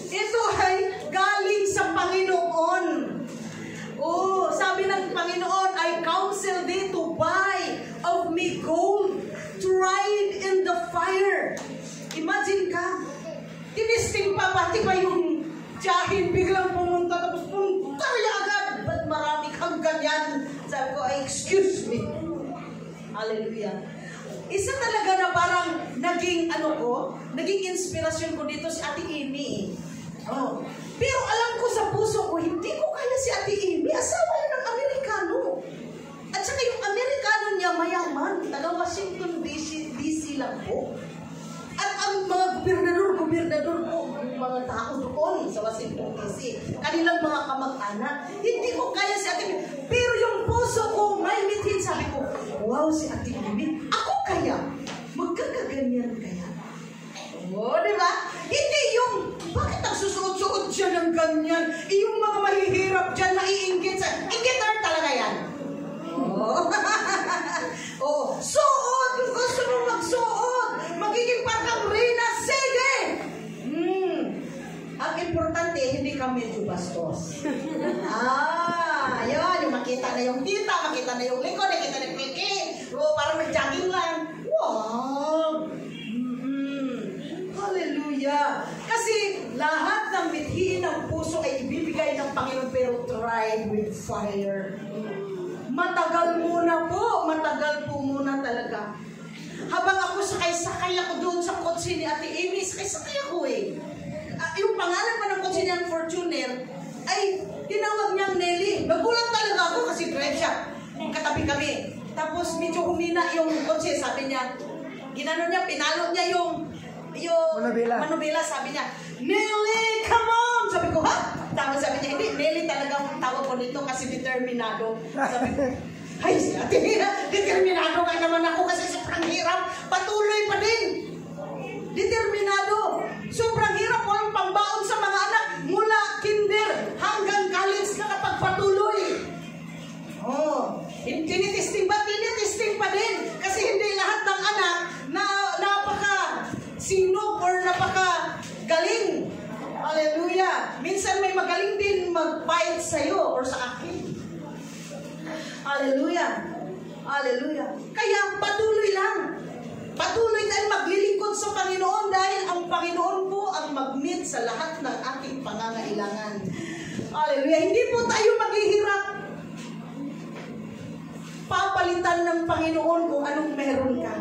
Ito ay galing sa Panginoon. Oh, sabi ng Panginoon, I counsel thee to buy of me gold tried in the fire. Imagine ka, tinisting pa, pati pa yung tiyahin biglang pumunta, tapos punta niya agad. Ba't marami kang ganyan? Sabi ko, excuse me. Hallelujah. Isa talaga na parang naging naging inspirasyon ko dito si Ate Amy. Oh. Pero alam ko sa puso ko, hindi ko kaya si Ate Amy. Asawa yan ng Amerikano. At saka yung Amerikano niya mayaman. Taga Washington DC lang po. At ang mga gobernador po, mga tao doon sa Washington DC, kanilang mga kamag-anak, hindi ko kaya si Ate Amy. Pero yung puso ko, may mithin, sabi ko, wow, si Ate Amy, ako kaya, magkakaganyan kaya. Oo, di ba? Hindi yung, bakit nagsusuot-suot siya ng ganyan? Yung mga mahihirap dyan, naiinggit sa, inggitar talaga yan. Oo. Oo. Suot! Kung gusto mo magsuot, magiging parang Reyna Sege. Ang importante, hindi ka medyo bastos. Yun, yung makita na yung tita, makita na yung likod, nakita na yung kiki. Parang mag-jogging lang. Wow! Hallelujah! Kasi lahat ng mithiin ng puso ay ibibigay ng Panginoon pero tried with fire. Matagal muna po, matagal po muna talaga. Habang ako sakay ako doon sa kotse ni Ate Amy, sakay ako eh. Yung pangalan pa ng kotse niyang Fortuner ay tinawag niyang Nelly. Nagulat talaga ako kasi drive siya. Katabi kami. Tapos medyo humina yung kotse, sabi niya. Ginano niya, pinalo niya yung Manubela, sabi niya, Nelly, come on! Sabi ko, ha? Tapos sabi niya, hindi, Nelly talaga ang tawag ko nito kasi determinado. Sabi ko, ay, si Ate, determinado ka naman ako kasi sobrang hirap. Patuloy pa din. Determinado. Sobrang hirap, walang pambaon sa mga anak. Mula kinder hanggang college na kapagpatuloy. Oh, tinitesting ba? Tinitesting pa din. Kasi hindi lahat ng anak na napaka-sinop or napaka-galing. Hallelujah. Minsan may magaling din mag-fight sa'yo or sa akin. Hallelujah. Hallelujah. Kaya patuloy lang. Patuloy tayo maglilingkod sa Panginoon dahil ang Panginoon po ang mag-meet sa lahat ng ating pangangailangan. Hallelujah. Hindi po tayo maghihirap. Papalitan ng Panginoon kung anong meron ka.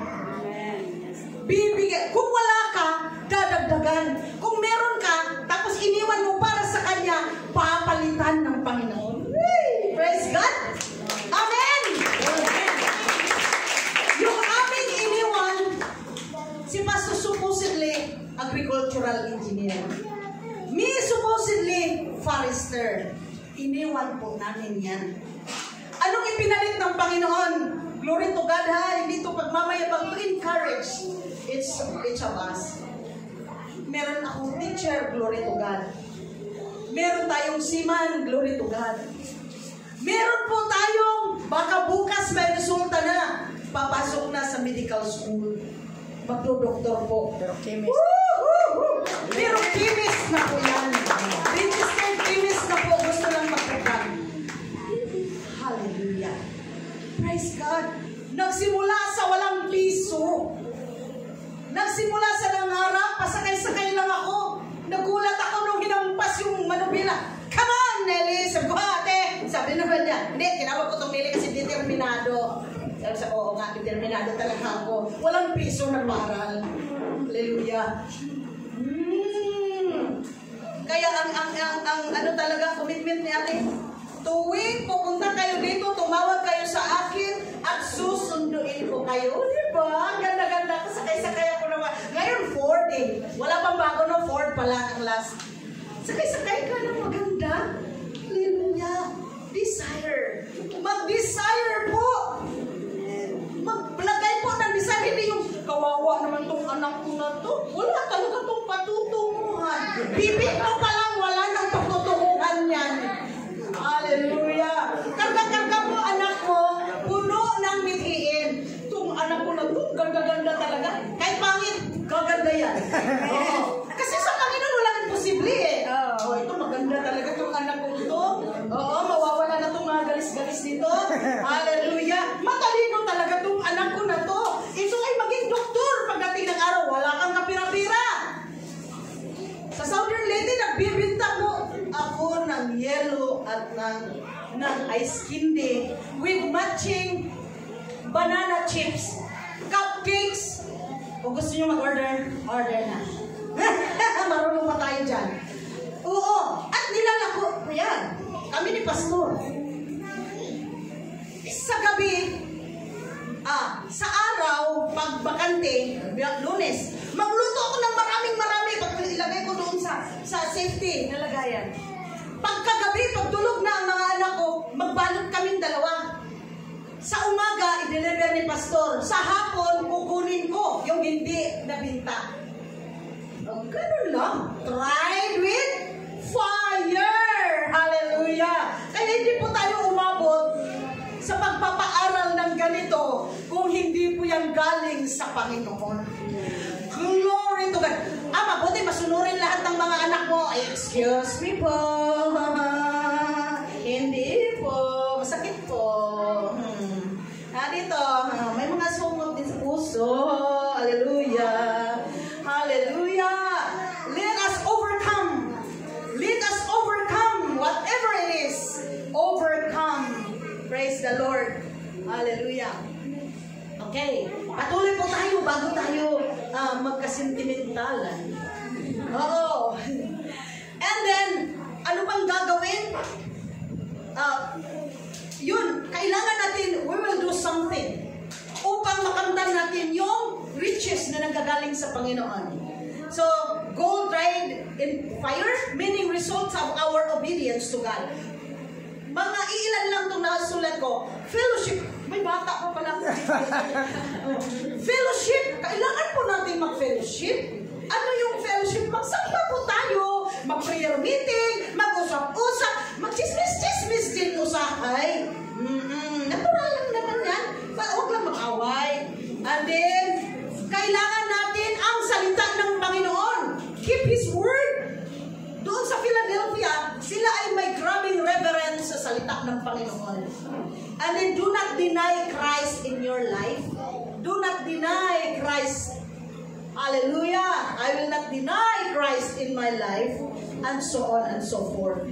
Bibigyan. Kung wala ka, dadagdagan. Kung meron ka, tapos iniwan mo para sa Kanya, papalitan ng Panginoon. Praise God! Amen! Yung aming iniwan, si Pastor supposedly agricultural engineer. Me supposedly forester. Iniwan po namin yan. Anong ipinalit ng Panginoon? Glory to God ha. Hindi to pagmamayabang, to encourage each of us. Meron akong teacher, glory to God. Meron tayong seaman, glory to God. Meron po tayong, baka bukas may resulta na, papasok na sa medical school. magdodoktor po. Pero chemist. Woo! Pero chemist na po yan. Registered chemist na po. Gusto lang magpapag. Hallelujah. Praise God. Nagsimula sa walang piso. Nagsimula sa nangarap. Pasakay-sakay lang ako. Nagulat ako nung hinampas yung manubila. Come on, Nelly! Sabi ko, ate! Sabi naman niya, hindi, tinawag ko itong Nelly kasi determinado. Sabi sa, oo nga, determinado talaga ako. Walang piso na paral. Hallelujah. Kaya ang ano talaga, commitment ni ate, tuwing pupunta kayo dito, tumawag kayo sa akin at susunduin ko kayo. Diba? Ganda-ganda. Sakay-sakay ako naman. Ngayon, Ford eh. Wala pang bago no Ford pala ang last. Sakay-sakay ka na maganda. Hallelujah. Desire. Mag-desire po. Maglagay po ng desire. Hindi yung kawawa naman tong anak ko na to. Wala talaga tong patutunguhan. Bibig mo pa lang wala ng patutunguhan yan. Hallelujah. Karga-karga po anak mo. Puno ng mithiin. Itong anak ko na to. Ganda-ganda talaga. Kahit pangit, gaganda yan. Oo. Kasi sa Panginoon walang imposible eh. Oh, ito maganda talaga itong anak ko ito. Oo, mawawala na itong mga galis-galis dito. Hallelujah. Matalino talaga itong anak ko na to. Ito ay maging doktor. Pagdating ng araw, wala kang kapira-pira. Sa Southern Lady, nagbibinta mo ako ng yellow at ng ice candy with matching banana chips, cupcakes. Kung gusto nyo mag-order, order na. Marunong pa tayo dyan. Oo. At nilalako. Ayan. Kami ni Pastor. Sa gabi, sa araw, pag bakante, Lunes, magluto ako ng marami. Pag ilagay ko doon sa safety na lagayan. Pagkagabi, pagtulog na ang mga anak ko, magbalot kaming dalawa. Sa umaga, i-deliver ni Pastor. Sa hapon, kukunin ko yung hindi nabinta. Ganun lang. Tried with fire. Hallelujah. Kaya hindi po tayo umabot sa pagpapaaral ng ganito kung hindi po yan galing sa Panginoon. Glory to God. Mabuti masunurin lahat ng mga anak mo. Excuse me po. Hindi po. Masakit po. Dito, may mga sumot din sa puso. Hallelujah. Hallelujah. Let us overcome. Let us overcome whatever it is. Overcome. Praise the Lord. Hallelujah. Okay. Patuloy po tayo bago tayo magkasentimentalan. Oo. And then, ano bang gagawin? Yun, kailangan natin, we will do something upang makamtan natin yung riches na nanggagaling sa Panginoon. So, gold tried in fire, meaning results of our obedience to God. Mga ilan lang itong nakasulat ko. Fellowship. May bata pa pala. Fellowship. Kailangan po natin mag-fellowship. Ano yung fellowship? Magsamba po tayo. Mag-prayer meeting. Mag-usap-usap. Mag-chismis-chismis din usahay. Natural lang naman yan. Huwag lang mag-away. And then, kailangan natin ang salita ng Panginoon. Keep His word. Doon sa Philadelphia, sila ay may grabing reverence sa salita ng Panginoon. And then, do not deny Christ in your life. Do not deny Christ. Hallelujah! I will not deny Christ in my life. And so on and so forth.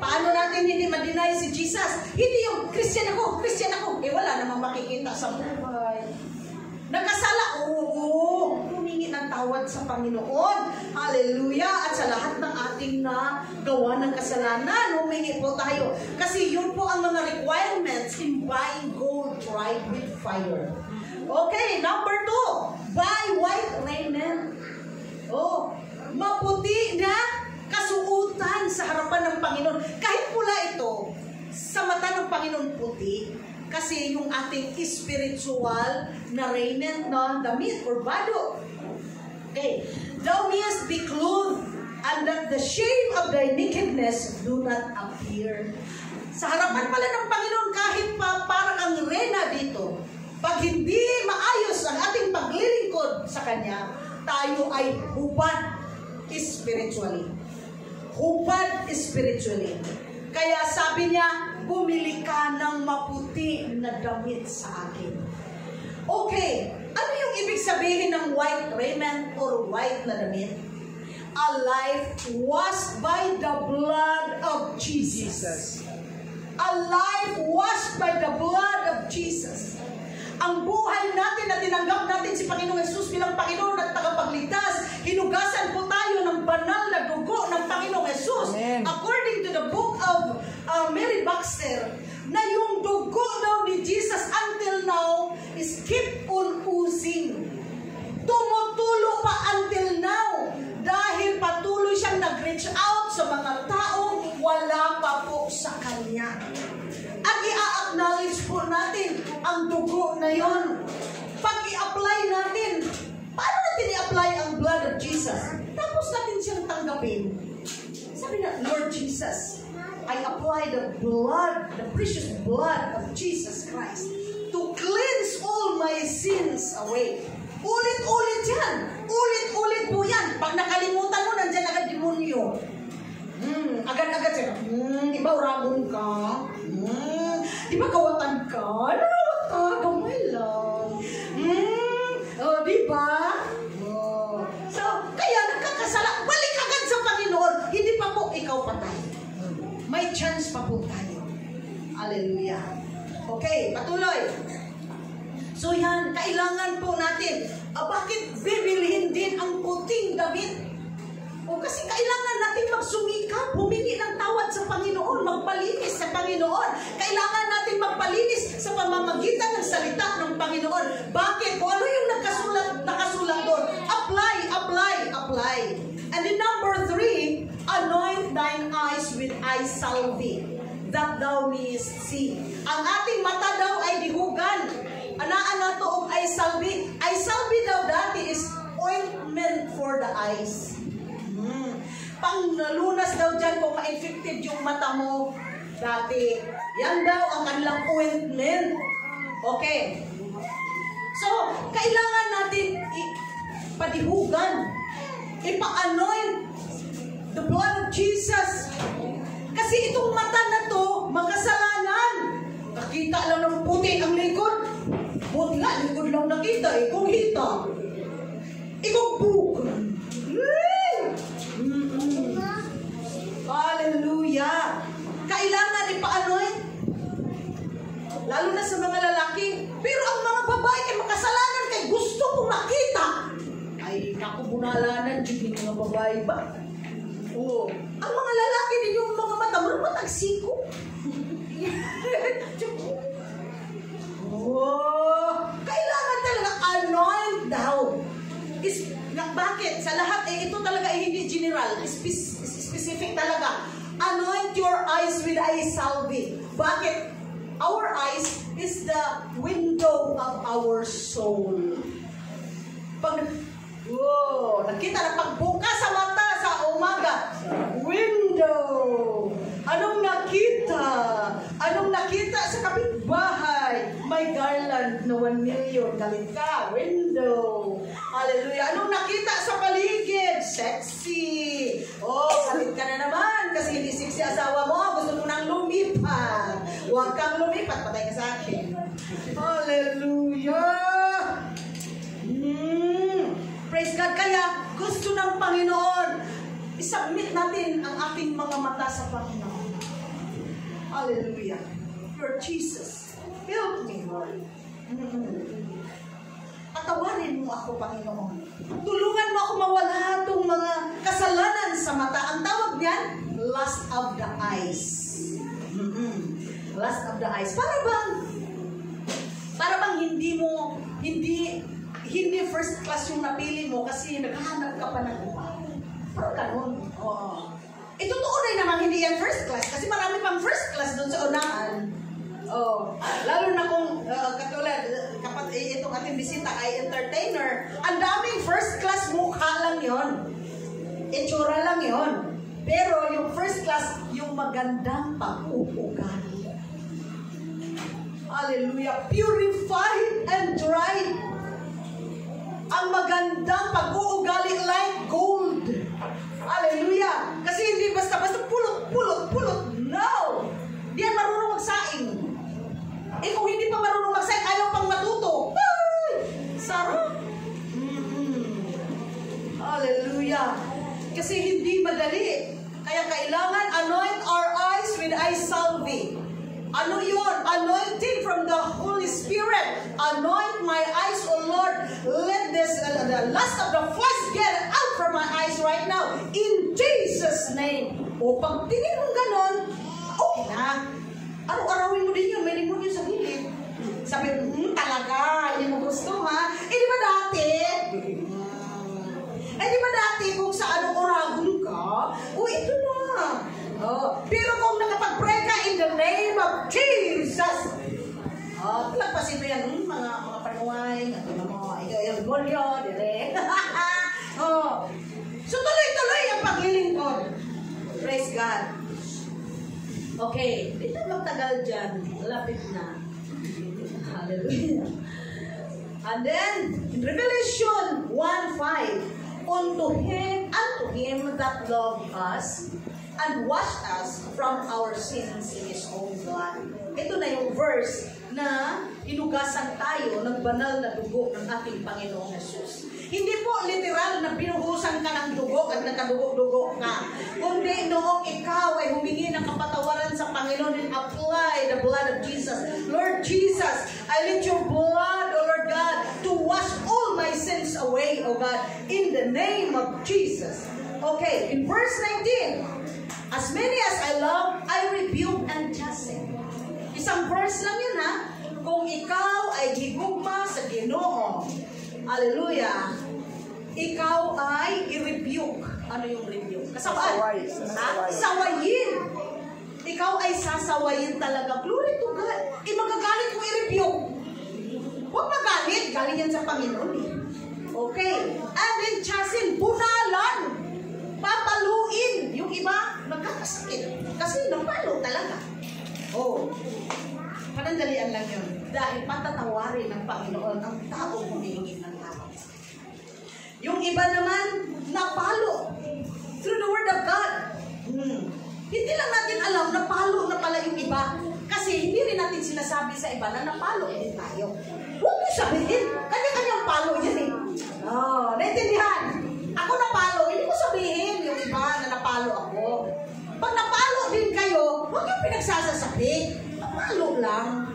Paano natin hindi ma-deny si Jesus? Hindi yung Christian ako. Wala namang makikita sa buhay. Nagkasala, oo. Humingi ng tawad sa Panginoon. Hallelujah. At sa lahat ng ating gawa ng kasalanan, humingi po tayo. Kasi yun po ang mga requirements in buying gold tried with fire. Okay, number 2. Buy white raiment. Maputi na kasuotan sa harapan ng Panginoon. Kahit pula ito, sa mata ng Panginoon puti, kasi yung ating spiritual na raiment, damit or bado. Okay. Thou mayest be clothed, and that the shame of thy nakedness do not appear. Sa harapan pala ng Panginoon, kahit pa parang ang rena dito, Pag hindi maayos ang ating paglilingkod sa Kanya, tayo ay hubad spiritually. Hubad spiritually. Kaya sabi niya, bumili ka ng maputi na damit sa akin. Okay, ano yung ibig sabihin ng white raiment or white na damit? A life washed by the blood of Jesus. A life washed by the blood of Jesus. Ang buhay natin na tinanggap natin si Panginoong Jesus bilang Panginoon at tagapagligtas, hinugasan po tayo ng banal na dugo ng Panginoong Jesus. Amen. According to the book of Mary Baxter, na yung dugo daw ni Jesus until now is keep on oozing. Tumutulo pa until now dahil patuloy siyang nag-reach out sa mga taong wala pa po sa Kanya. At i-acknowledge po natin ang dugo na yon. Pag i-apply natin, paano natin i-apply ang blood of Jesus? Tapos natin siyang tanggapin. Sabi na, Lord Jesus, I apply the blood, the precious blood of Jesus Christ to cleanse all my sins away. Ulit-ulit yan. Ulit-ulit po yan. Pag nakalimutan mo, nandyan agad demonyo. Agad-agad siya. Di ba uragon ka? Di ba kawatan ka? Narawat ka, gamay lang. Di ba? So, kaya nagkakasala. Balik agad sa Panginoon. Hindi pa po ikaw patay. May chance pa po tayo. Hallelujah. Okay, patuloy. So yan, kailangan po natin. Bakit bibilihin din ang puting damit? Kasi kailangan natin magsumikap, humingi ng tawad sa Panginoon, magpalinis sa Panginoon. Kailangan natin magpalinis sa pamamagitan ng salita ng Panginoon. Bakit? Kung ano yung nakasulat doon, apply, apply, apply. And then number 3, anoint thine eyes with eye salve, that thou mayest see. Ang ating mata daw ay dihugan. Anaan na to og eye salve. Eye salve daw dati is ointment for the eyes. Pang nalunas daw dyan kung ma-infected yung mata mo dati. Yan daw ang kanilang ointment. Okay. So, kailangan natin padihugan. Ipa-anoint the blood of Jesus. Kasi itong mata na to, makasalanan. Nakita lang ng puti ang likod. Buti nga, likod lang nakita. Kung hita. Ikaw bukan. Hallelujah. Kailangan ipa-anoint. Lalo na sa mga lalaki. Pero ang mga babae ay makasalanan kay gusto kong makita. Ay, nakubunalanan din yung mga babae ba? Oo. Ang mga lalaki din yung mga mata, marunong tagsiko. Oh, kailangan talaga anoint daw. Bakit? Sa lahat, ito talaga hindi general. Specific talaga. Anoint your eyes with eye salve. Bakit? Our eyes is the window of our soul. Nakita na pagbukas sa mata sa umaga. Window. Anong nakita? Anong nakita sa kapitbahay? May garland na 1 million. Galit ka. Window. Hallelujah. Anong nakita sa paligid? Sexy. Galit ka na naman kasi hindi sexy asawa mo. Gusto mo nang lumipat. Huwag kang lumipat. Patay ka sa akin. Hallelujah. Praise God. Kaya gusto ng Panginoon, isubmit natin ang ating mga mata sa Panginoon. Hallelujah. Lord Jesus, help me, Lord. Patawarin mo ako, Panginoon. Tulungan mo ako mawala itong mga kasalanan sa mata. Ang tawag niyan, lust of the eyes. Lust of the eyes. Para bang hindi first class yung napili mo kasi naghahanap ka pa ng iba. Parang ganun. Ito tunay naman hindi yan first class kasi marami pang first class doon sa unahan. Lalo na kung katulad kapag itong ating bisita ay entertainer, ang daming first class mukha lang yon, itsura lang yon. Pero yung first class, yung magandang pag-uugali. Hallelujah. Purified and dried. Ang magandang pag-uugali like gold. Hallelujah. Kasi hindi basta-basta pulot. No. Di yan marunong magsaing. Kung hindi pa marunong magsaing, ayaw pang matuto. Ay! Sarap. Hallelujah. Kasi hindi madali. Kaya kailangan anoint our eyes with eye salve. Ano yun? Anointing from the Holy Spirit. Anoint my eyes, O Lord. Let this, the lust of the flesh get out from my eyes right now. In Jesus' name. O pag tingin mo ganon, okay na. Araw-arawin mo din yun. May limon yun sa gilid. Sabi, talaga, hindi mo gusto ha? Di ba dati? Di ba dati kung sa oragon ka? Ito na. Pero kung nakapag-pray ka in the name of Jesus, lagpasin mo yan, mga panuway, yung golyo, dire. So tuloy-tuloy ang paglilingkod. Praise God. Okay, dito magtagal dyan. Lapit na. Hallelujah. And then, in Revelation 1:5, unto him that loved us, and washed us from our sins in His own blood. Ito na yung verse na hinugasan tayo ng banal na dugo ng ating Panginoong Jesus. Hindi po literal na binuhusan ka ng dugo at nakadugo-dugo ka. Kundi noong ikaw ay humingi ng kapatawaran sa Panginoon and apply the blood of Jesus. Lord Jesus, I let your blood, O Lord God, to wash all my sins away, O God, in the name of Jesus. Okay, in verse 19, as many as I love, I rebuke and chasten. Isang verse lang yan ha. Kung ikaw ay higugma sa Ginoo, hallelujah, ikaw ay i-rebuke. Ano yung rebuke? Kasaway. Sawayin. Ikaw ay sasawayin talaga. Glory to God. Magagalit mo i-rebuke. Huwag magalit. Galing yan sa Panginoon. Okay. And then chasten, bunalan. Papaluin. Yung iba, magkakasakit. Kasi napalo talaga. Panandalian lang yun. Dahil patatawarin ng Panginoon ang taong humihingi ng tawad. Yung iba naman, napalo. Through the Word of God. Hindi lang natin alam, napalo na pala yung iba. Kasi hindi rin natin sinasabi sa iba na napalo din tayo. Huwag mo sabihin. Kanya-kanyang palo yan eh. Naintindihan? Ako napalo, hindi ko sabihin yung iba na napalo ako. Pag napalo din kayo, huwag yung pinagsasasabi. Napalo lang.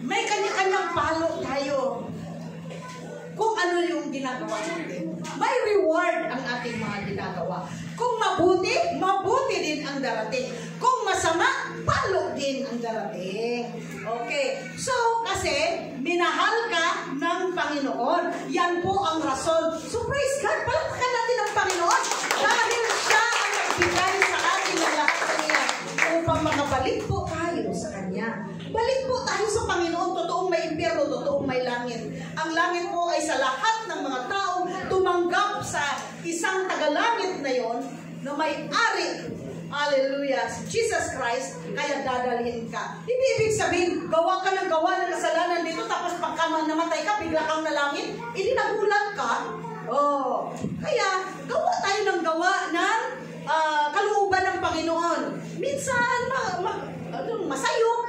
May kanya-kanyang palo tayo. Kung ano yung ginagawa natin. May reward ang ating mga ginagawa. Kung mabuti, mabuti din ang darating. Kung masama, palo din ang darating. Okay. So, kasi, minahal ka ng Panginoon. Yan po ang rason. So, praise God. Palakpakan natin ang Panginoon. Dahil siya ang nagbigay sa atin ng lahat sa niya upang makabalik po tayo sa Kanya. Balik po tayo sa Panginoon. Totoong may impyerno, totoong may langit. Ang langit po ay sa lahat ng mga taong tumanggap sa isang tagalangit na yon na may ari, hallelujah, si Jesus Christ, kaya dadalhin ka. Hindi ibig sabihin, gawa ka ng kasalanan dito, tapos pagka namatay ka, bigla kang nalangit, hindi nagulat ka. Kaya, gawa tayo ng gawa ng kalooban ng Panginoon. Minsan, masayop.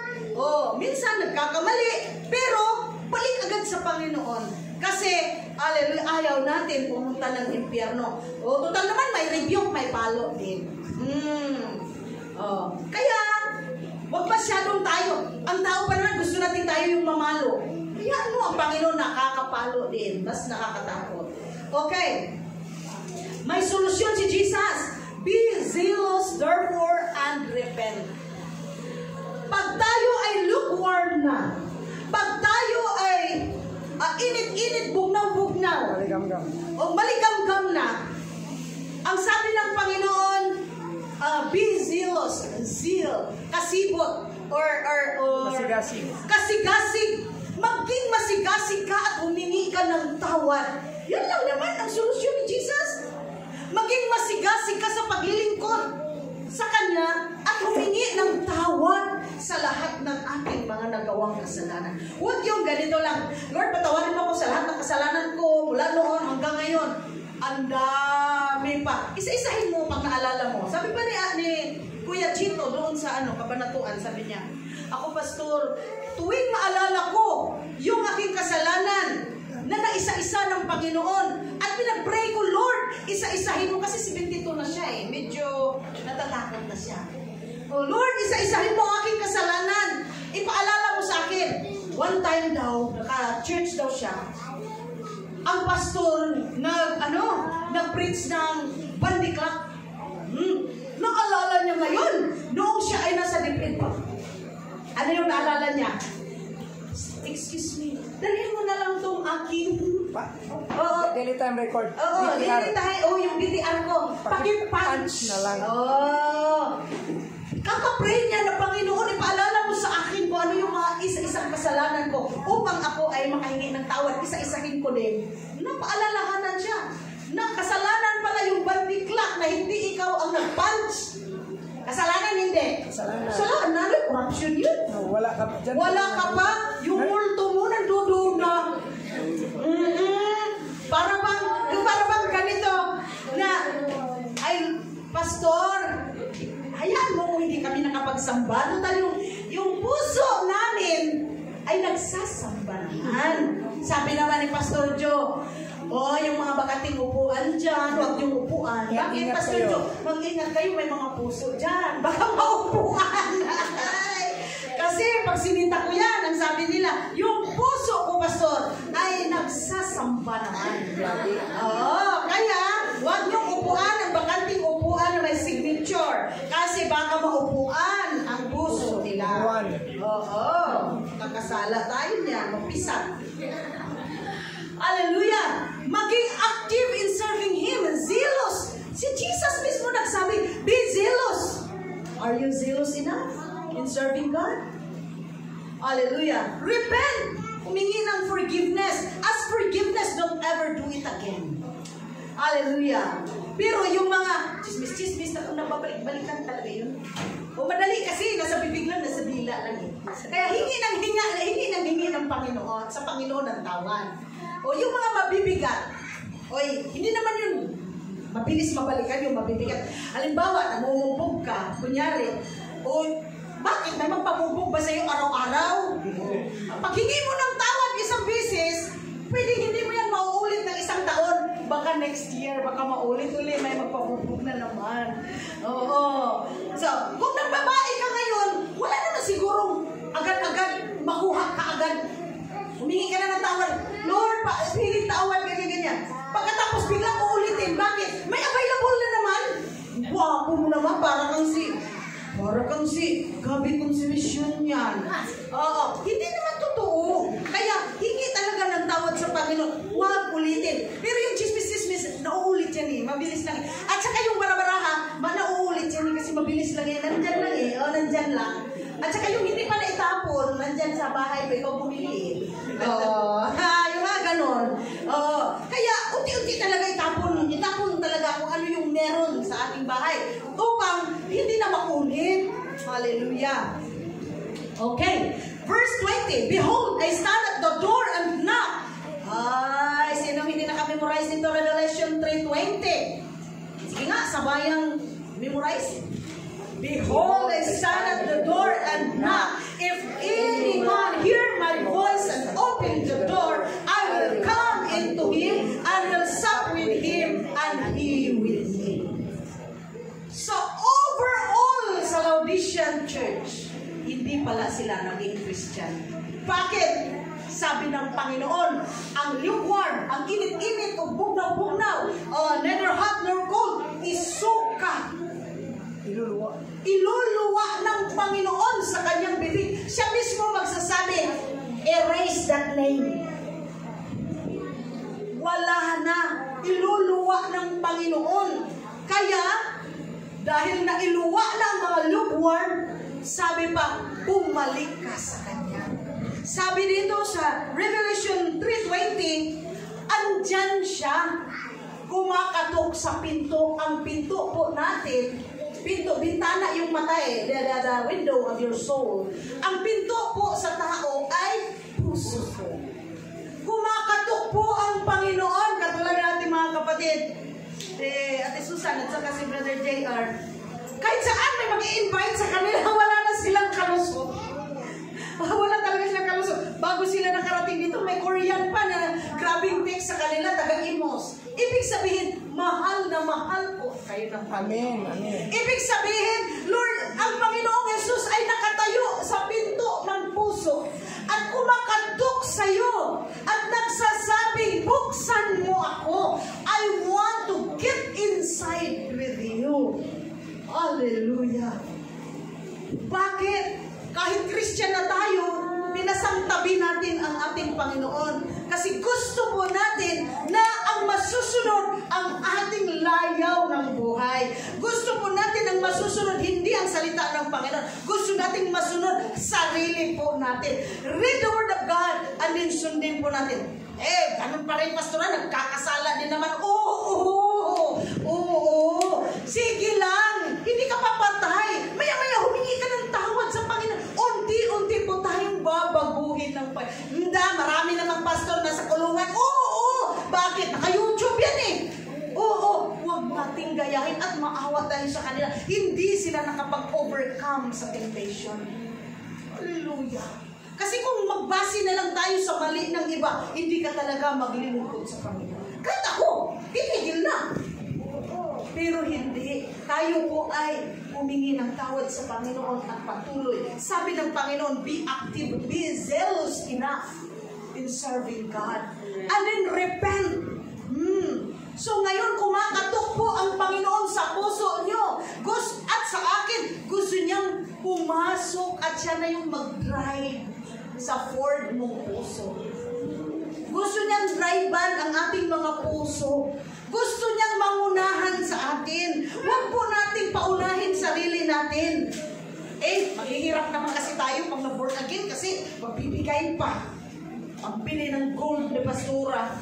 Minsan, nagkakamali. Pero, balik agad sa Panginoon. Kasi, hallelujah, ayaw natin pumunta ng impyerno. Total naman, may rebuke, may palo din. Kaya, wag masyadong tayo. Ang tao pa naman, gusto natin tayo yung mamalo. Kaya ang Panginoon nakakapalo din. Mas nakakatakot. Okay. May solusyon si Jesus. Be zealous, therefore, and repent. Pag tayo ay lukewarm na, pag tayo ay init-init, bugnaw-bugnaw, o maligamgam na, ang sabi ng Panginoon, be zealous, zeal, kasibot, or kasigasig. Maging masigasig ka at humingi ka ng tawad. Yan lang naman ang solusyon ni Jesus. Maging masigasig ka sa paglilingkod sa Kanya at humingi ng tawad sa lahat ng ating mga nagawang kasalanan. Huwag yung ganito lang, Lord, patawarin mo ako sa lahat ng kasalanan ko mula noon hanggang ngayon. Ang dami pa. Isa-isahin mo pag naalala mo. Sabi pa ni Kuya Chito doon sa kabanatuan, sabi niya, ako, Pastor, tuwing maalala ko yung aking kasalanan na naisa-isa ng Panginoon at pinag-pray ko, Lord, isa-isahin mo, kasi 72 na siya medyo natatakot na siya. Oh, Lord, isa-isahin mo ang aking kasalanan. Ipaalala mo sa akin. One time daw, naka-church daw siya. Ang pastor nag-preach ng bandiklak. Naalala niya ngayon, noong siya ay nasa DepEd pa. Ano yung naalala niya? Excuse me, dalhin mo na lang itong aking... Daily time record. Daily time. Yung BTR ko. Paki-punch na lang. Kakapray niya na, Panginoon, ipaalala mo sa akin kung ano yung mga isa-isang kasalanan ko upang ako ay makahingi ng tawad. Isa-isahin ko din. Napaalalahanan siya. Na kasalanan pala yung bandiklak na hindi ikaw ang nag-punch. Kasalanan hindi. Kasalanan. Corruption yun. Wala ka pa dyan. Wala ka pa. Yung multo mo nandudog na. Para bang ganito na, ay, Pastor, hayaan mo kung hindi kami nakapagsamba. Total, yung puso namin ay nagsasambanahan. Sabi naman ni Pastor Joe, yung mga bakating upuan dyan, huwag yung upuan. Bakit, Pastor Joe? Mag-ingat kayo, may mga puso dyan. Baka maupuan. Kasi pag sinita ko yan, ang sabi nila, yung puso ko, Pastor, ay nagsasamba naman. Kaya, huwag yung upuan, ang bakanting upuan na may signature. Kasi baka maupuan ang puso nila. Kakasala tayo niya, mapisat. Hallelujah! Maging active in serving Him, zealous. Si Jesus mismo nagsabi, be zealous. Are you zealous enough in serving God? Hallelujah! Repent! Humingi ng forgiveness. Ask forgiveness, don't ever do it again. Hallelujah! Pero yung mga chismis, nababalik-balikan talaga yun. Madali kasi, nasa bibig lang, nasa dila lang Kaya hingi ng Panginoon, sa Panginoon ng tawad. Yung mga mabibigat, hindi naman yun mabilis mabalikan yung mabibigat. Halimbawa, namumubog ka, kunyari, bakit? May magpamubog ba sa'yo araw-araw? Pag hingi mo ng tawad isang beses, pwede hindi mo yan mauulit ng isang taon. Baka next year, baka maulit-ulit, may magpamubog na naman. So, kung nagbabae ka ngayon, wala naman sigurong agad-agad makuha ka agad. Humingi ka na ng tawad. Lord, piling tawad, ganyan. Pagkatapos biglang uulitin. Bakit? May available na naman. Wapo mo naman, para kang si gabi kong si mission yan. Hindi naman totoo. Kaya, hingi talaga ng tawad sa Panginoon. Huwag ulitin. Pero yung chismis, nauulit yan mabilis lang At saka yung barabaraha, nauulit yan kasi mabilis lang nandyan lang. At saka yung hindi pa naitapon, nandyan sa bahay pa, ikaw pumili. Yung mga ganon. Kaya, unti-unti talaga itapon talaga kung ano yung meron sa ating bahay upang hindi na makulit. Hallelujah. Okay. Verse 20. Behold, I stand at the door and knock. Sino hindi nakamemorize nito? Revelation 3:20. Sige nga, sabayang memorize. Behold, I stand at the door and knock. If anyone hear my voice and open the door, I will come into him and will sup with him and he with me. So, overall sa Laodicean church, hindi pala sila naging Christian. Bakit? Sabi ng Panginoon, ang lukewarm, ang init-init o bugnaw-bugnaw, neither hot nor cold, isuka. Iluluwa ng Panginoon sa kanyang bibig. Siya mismo magsasabi, erase that name. Wala na. Iluluwa ng Panginoon. Kaya, dahil nailuwa na ang mga lukewarm, sabi pa, bumalik ka sa Kanya. Sabi dito sa Revelation 3:20, andyan siya, kumakatok sa pinto. Ang pinto po natin pinto, bintana yung mata eh. The window of your soul. Ang pinto po sa tao ay puso po. Kumakatok po ang Panginoon. Katulad natin mga kapatid. Ate Susan at saka si Brother JR. Kahit saan may mag-i-invite sa kanila, wala na silang kalusot. Wala talaga silang kalusot. Bago sila nakarating dito, may Korean pa na grabing text sa kanila, taga-Imos. Ibig sabihin, mahal na mahal po kayo ng Panginoon. Amen. Amen. Ibig sabihin, Lord, ang Panginoong Jesus ay nakatayo sa pinto ng puso at kumakatok sa iyo at nagsasabing, buksan mo ako. I want to get inside with you. Hallelujah. Bakit? Kahit Christian na tayo, pinasangtabi natin ang ating Panginoon. Kasi gusto po natin na ang masusunod ang ating layaw ng buhay. Gusto po natin ang masusunod, hindi ang salita ng Panginoon. Gusto natin masunod sarili po natin. Read the Word of God and then sundin po natin. Ganun pa rin, pastora, nagkakasala din naman. Oo. Sige lang, hindi ka papatay. Maya-maya humingi ka ng tawad sa Panginoon. Unti-unti po tayong babaguhin ng Panginoon. Marami namang pastor na sa kulungan. Oo. Bakit? Naka-YouTube yan eh. Oo. Huwag nating gayahin at maawa tayo sa kanila. Hindi sila nakapag-overcome sa temptation. Hallelujah. Kasi kung magbase na lang tayo sa mali ng iba, hindi ka talaga maglilingkod sa Panginoon. Kahit ako, titigil na. Pero hindi. Tayo po ay humingi ng tawad sa Panginoon at patuloy. Sabi ng Panginoon, be active, be zealous enough in serving God. And then repent. So ngayon, kumakatok po ang Panginoon sa puso nyo. At sa akin, gusto niyang pumasok at siya na yung mag-drive sa Ford mong puso. Gusto niyang drivean ang ating mga puso. Gusto niyang mangunahan sa atin. Huwag po nating paunahin sarili natin. Maghihirap naman kasi tayo pag na-born again kasi magbibigay pa. Ang bili ng gold ni Pastora.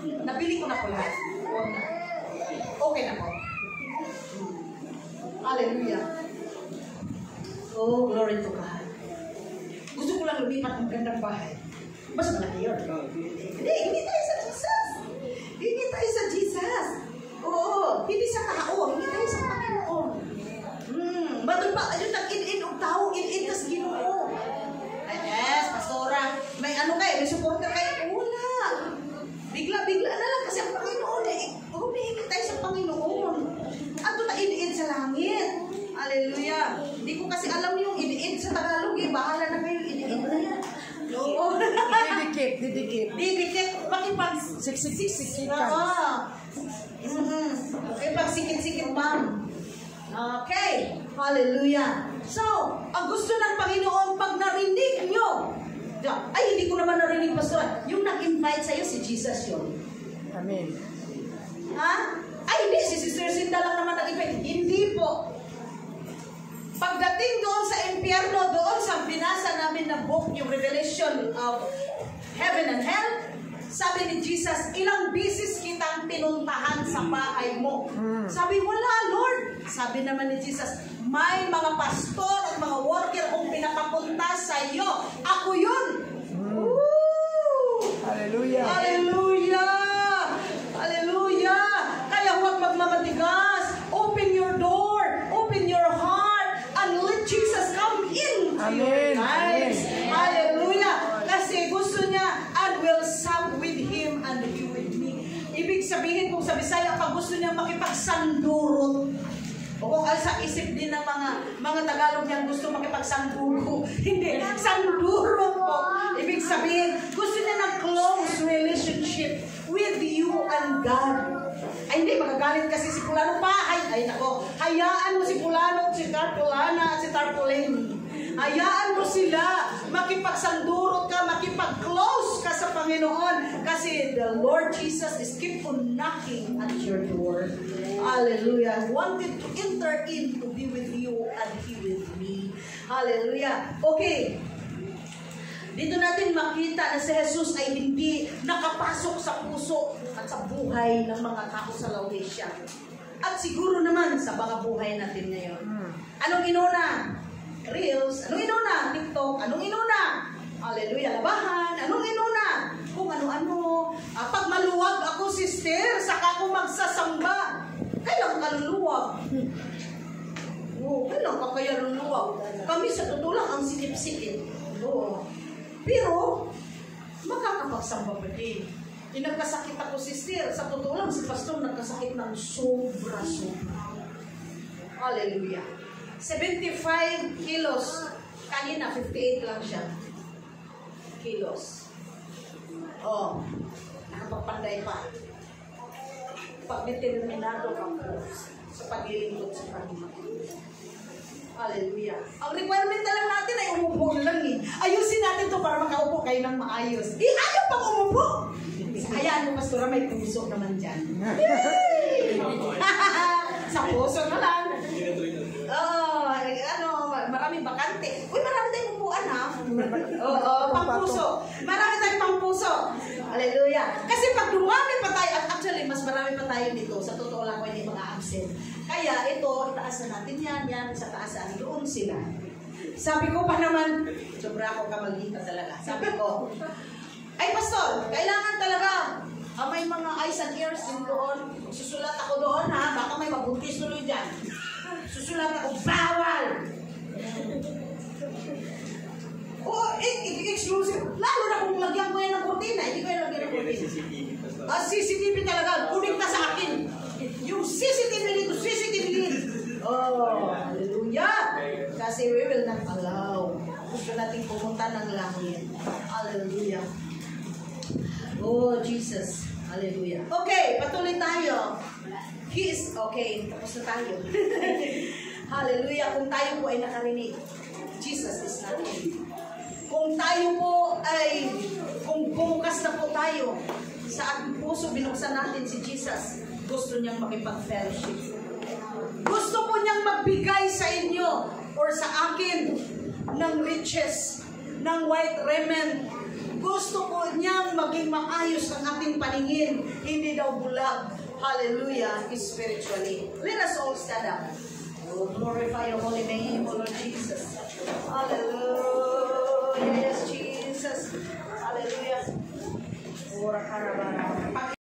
Nabili ko na po lahat. Okay na po. Hallelujah. Oh, glory to God. Gusto ko lang lumipat ng gandang bahay. Basta malaki yun. Hindi tayo sa Jesus. Hindi tayo sa Jesus. Oo. Hindi sa tao. Hindi tayo sa Panginoon. Ba't ba? Ayun, nag-in-in ang tao. In-in tas Ginoo. Yes, Pastora. May ano kayo? May supporter kayo? Wala. Bigla-bigla na lang kasi ang Panginoon eh. Humihingi tayo sa Panginoon. At doon na in-in sa langit. Hallelujah. Hindi ko kasi alam yung in-in sa Tagalog eh. Bahala na kayo in-in na yan. Oo. Didikit. Pakipag-sikit ka. Pakipag-sikit-sikit, ma'am. Okay. Hallelujah. So, ang gusto ng Panginoon pag narinig nyo, ay, hindi ko naman narinig, Pastor. Yung nag-invite sa'yo, si Jesus yun. Amen. Ha? Ay, hindi. Si Sister Cinda lang naman nag-invite. Hindi po. Pagdating doon sa impyerno, doon sa binasa namin na book, yung Revelation of Heaven and Hell, sabi ni Jesus, ilang bisis kitang pinuntahan sa bahay mo. Sabi, wala, Lord. Sabi naman ni Jesus, may mga pastor at mga worker kung pinapapunta sa iyo. Ako yun. Hallelujah. Hallelujah. Hallelujah. Kaya huwag magmamatigas. Open your door. Open your heart. And let Jesus come in to your lives. Hallelujah. Kasi gusto niya, and will sup with Him and He with me. Ibig sabihin kung sa Bisaya, pag gusto niya makipagsandurot, o kung sa isip din ng mga Tagalog niyan gusto makipagsandugo. Hindi, sandurot po. Ibig sabihin, gusto niya ng close relationship with you and God. Ay, hindi, magagalit kasi si Pulano pa. Ay, nako, hayaan mo si Pulano, si Tarpulana, si Tarpulin. Hayaan mo sila, makipagsandurot ka, makipag-close ka sa Panginoon. Kasi the Lord Jesus is keep on knocking at your door. Hallelujah. Wanted to enter in to be with you and He with me. Hallelujah. Okay. Dito natin makita na si Jesus ay hindi nakapasok sa puso at sa buhay ng mga tao sa Laodicea. At siguro naman sa mga buhay natin ngayon. Anong inuna? Reels. Anong inuna? TikTok. Anong inuna? Hallelujah, labahan. Anong inuna? Kung ano-ano. Pag maluwag ako, sister, saka ako magsasamba. Kailang kaluluwag. Oo, kailang ka kaya luluwag. Kami sa totoo lang ang sikip-sikip. Oo. Pero, makakapagsamba pa din. Yung nagkasakit ako, sister, sa totoo lang, si pastor nagkasakit ng sobra-sobra. Hallelujah. 75 kilos. Kanina, 58 lang siya. Kilos. Oh, nakapagpanday pa. Pag determinado ka po sa paglilingkod sa Panginoon. Hallelujah. Ang requirement na lang natin ay umupo lang eh. Ayusin natin to para makaupo kayo ng maayos. Ayaw pang umupo. Hayaan mo, pastora, may puso naman dyan. Sa puso na lang. Maraming bakante. Uy, marami tayong upuan ha. Pang-puso. Marami tayong pang-puso. Hallelujah. Kasi pag dumami pa tayo, at actually, mas marami pa tayo dito. Sa totoo lang, hindi mga absent. Kaya ito, itaas na natin yan, sa taasan, doon sila. Sabi ko pa naman, sobra ako kamagita talaga. Sabi ko, ay pastor, kailangan talaga, may mga eyes and ears din doon. Susulat ako doon ha, baka may mabuntis tuloy dyan. Susulat ako, bawal! Exclusive. Lalo na kung lagyan ko yan ng kurtina, hindi ko yan lagyan ng kurtina. CCTV talaga, kunik na sa akin. Yung CCTV dito, CCTV dito. Oh, hallelujah. Kasi we will not allow. Gusto natin pumunta ng langit. Hallelujah. Oh, Jesus. Hallelujah. Okay, patuloy tayo. He is, okay, tapos na tayo. Hallelujah. Kung tayo po ay nakarinig, Jesus is not in. Kung tayo po ay, kung bumukas na po tayo, sa ating puso, binuksan natin si Jesus, gusto niyang makipag-fellowship. Gusto po niyang magbigay sa inyo or sa akin ng riches, ng white raiment. Gusto po niyang maging maayos ang ating paningin, hindi daw bulag. Hallelujah, spiritually. Let us all stand up. We'll glorify your holy name, O Lord Jesus.